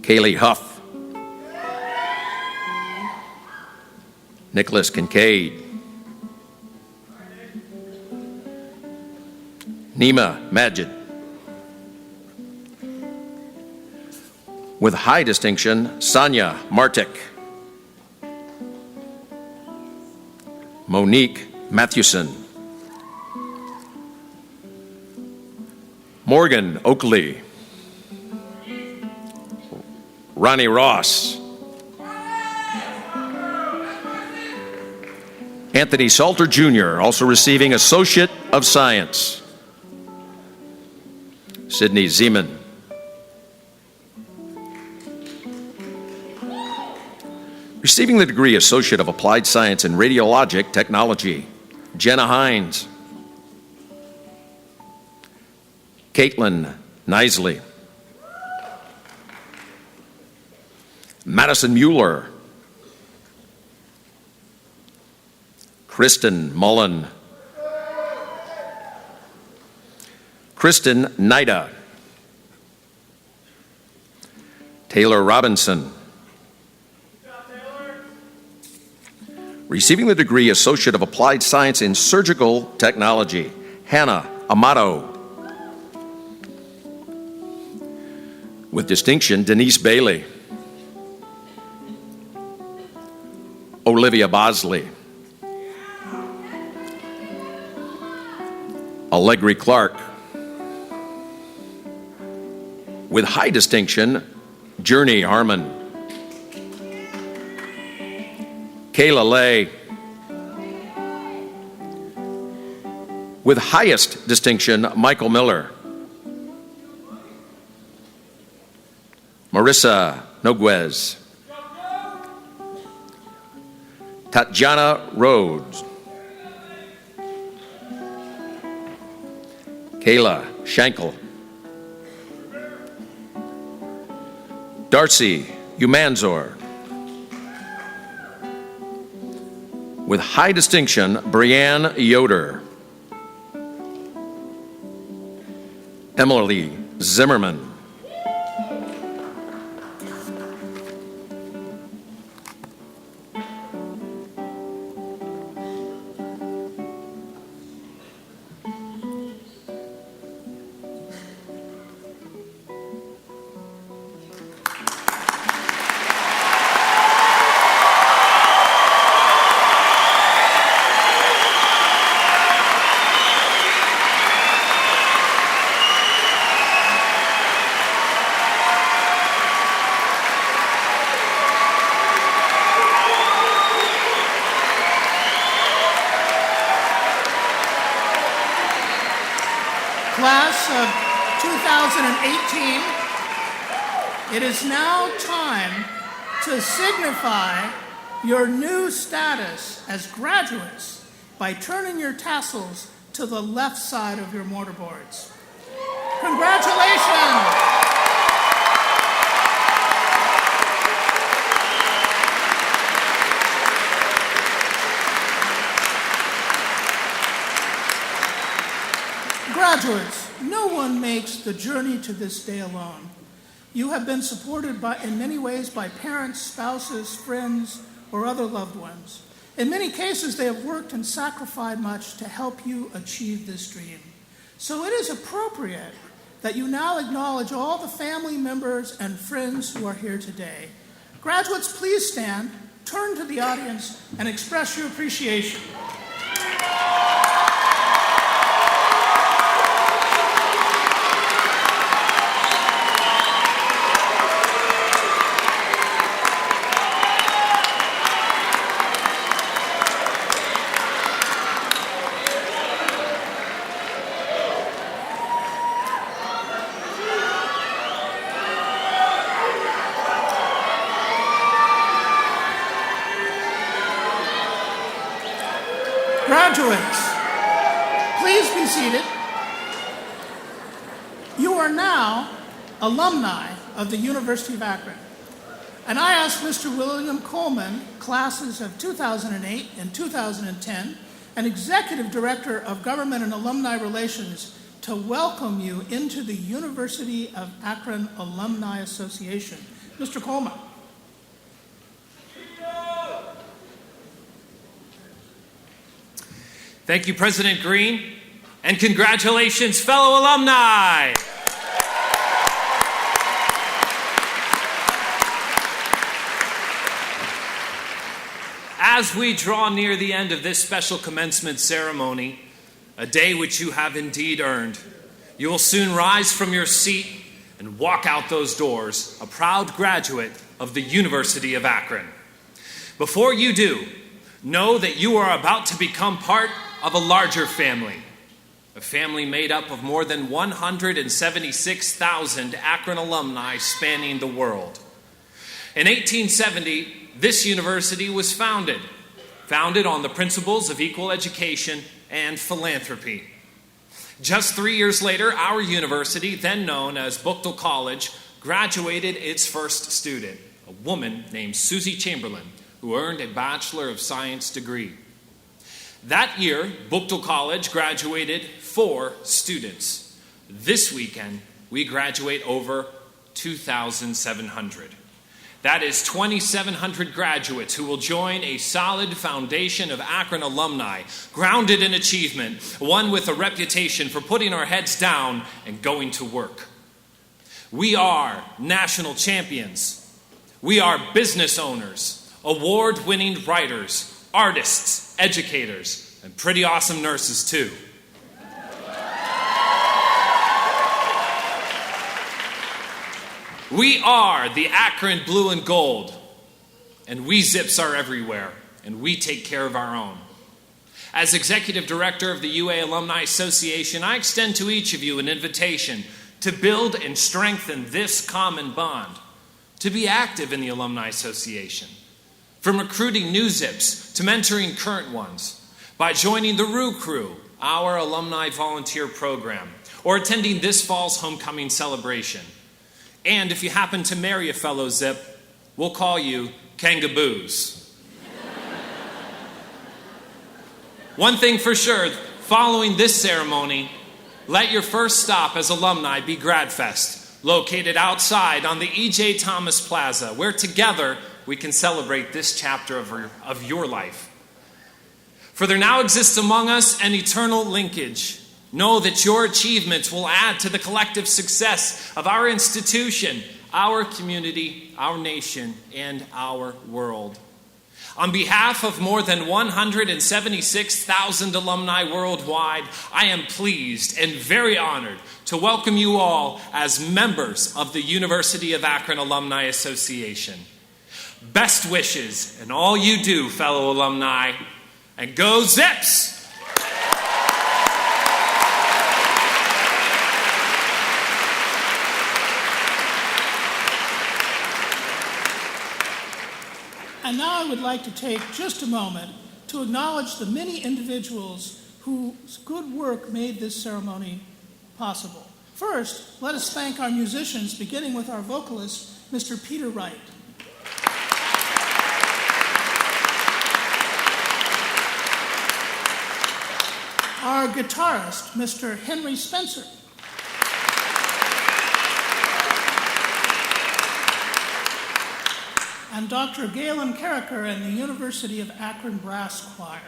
Kaylee Huff. Nicholas Kincaid. Nima Majid. With high distinction, Sonia Martik. Monique Mathewson. Morgan Oakley. Ronnie Ross. Anthony Salter Jr., also receiving Associate of Science. Sydney Zeman. Receiving the degree Associate of Applied Science in Radiologic Technology, Jenna Hines. Caitlin Nisley. Madison Mueller. Kristen Mullen. Kristen Nida. Taylor Robinson. Receiving the degree Associate of Applied Science in Surgical Technology, Hannah Amato. With distinction, Denise Bailey. Olivia Bosley. Allegri Clark. With high distinction, Journey Harmon. Kayla Lay. With highest distinction, Michael Miller. Marissa Noguez. Tatjana Rhodes. Kayla Schenkel. Darcy Umanzor. With high distinction, Brianne Yoder. Emily Zimmerman. Class of 2018, it is now time to signify your new status as graduates by turning your tassels to the left side of your mortarboards. Congratulations! Graduates, no one makes the journey to this day alone. You have been supported in many ways by parents, spouses, friends, or other loved ones. In many cases, they have worked and sacrificed much to help you achieve this dream. So it is appropriate that you now acknowledge all the family members and friends who are here today. Graduates, please stand, turn to the audience, and express your appreciation. Graduates, please be seated. You are now alumni of the University of Akron. And I ask Mr. William Coleman, classes of 2008 and 2010, and Executive Director of Government and Alumni Relations, to welcome you into the University of Akron Alumni Association. Mr. Coleman. Thank you, President Green, and congratulations, fellow alumni! As we draw near the end of this special commencement ceremony, a day which you have indeed earned, you will soon rise from your seat and walk out those doors, a proud graduate of the University of Akron. Before you do, know that you are about to become part of a larger family, a family made up of more than 176,000 Akron alumni spanning the world. In 1870, this university was founded on the principles of equal education and philanthropy. Just 3 years later, our university, then known as Buchtel College, graduated its first student, a woman named Susie Chamberlain, who earned a Bachelor of Science degree. That year, Buchtel College graduated 4 students. This weekend, we graduate over 2,700. That is 2,700 graduates who will join a solid foundation of Akron alumni, grounded in achievement, one with a reputation for putting our heads down and going to work. We are national champions. We are business owners, award-winning writers, artists, educators, and pretty awesome nurses too. We are the Akron Blue and Gold, and we Zips are everywhere, and we take care of our own. As Executive Director of the UA Alumni Association, I extend to each of you an invitation to build and strengthen this common bond, to be active in the Alumni Association, from recruiting new Zips to mentoring current ones, by joining the Roo Crew, our alumni volunteer program, or attending this fall's homecoming celebration. And if you happen to marry a fellow Zip, we'll call you Kangaboos. One thing for sure, following this ceremony, let your first stop as alumni be GradFest, located outside on the E.J. Thomas Plaza, where together we can celebrate this chapter of your life. For there now exists among us an eternal linkage. Know that your achievements will add to the collective success of our institution, our community, our nation, and our world. On behalf of more than 176,000 alumni worldwide, I am pleased and very honored to welcome you all as members of the University of Akron Alumni Association. Best wishes in all you do, fellow alumni, and go Zips! And now I would like to take just a moment to acknowledge the many individuals whose good work made this ceremony possible. First, let us thank our musicians, beginning with our vocalist, Mr. Peter Wright. Our guitarist, Mr. Henry Spencer. And Dr. Galen Carricker and the University of Akron Brass Choir.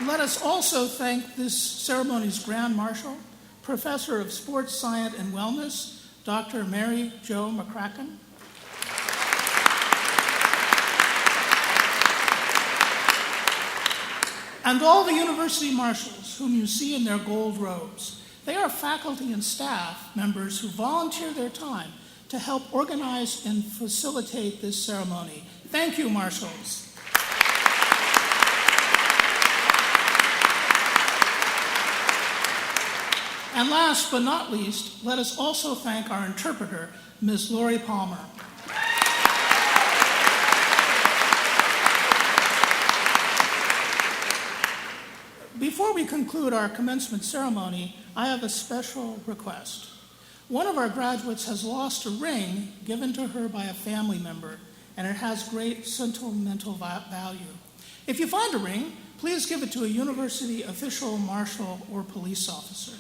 Let us also thank this ceremony's Grand Marshal, Professor of Sports Science and Wellness, Dr. Mary Jo McCracken. And all the university marshals whom you see in their gold robes. They are faculty and staff members who volunteer their time to help organize and facilitate this ceremony. Thank you, marshals. And last but not least, let us also thank our interpreter, Ms. Lori Palmer. Before we conclude our commencement ceremony, I have a special request. One of our graduates has lost a ring given to her by a family member, and it has great sentimental value. If you find a ring, please give it to a university official, marshal, or police officer.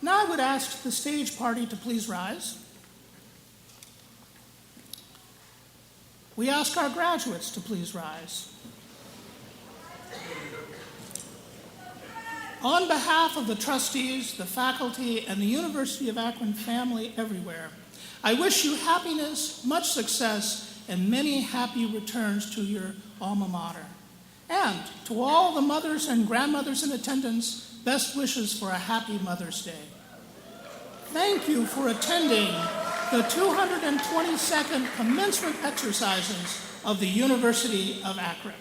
Now I would ask the stage party to please rise. We ask our graduates to please rise. On behalf of the trustees, the faculty, and the University of Akron family everywhere, I wish you happiness, much success, and many happy returns to your alma mater. And to all the mothers and grandmothers in attendance, best wishes for a happy Mother's Day. Thank you for attending the 222nd commencement exercises of the University of Akron.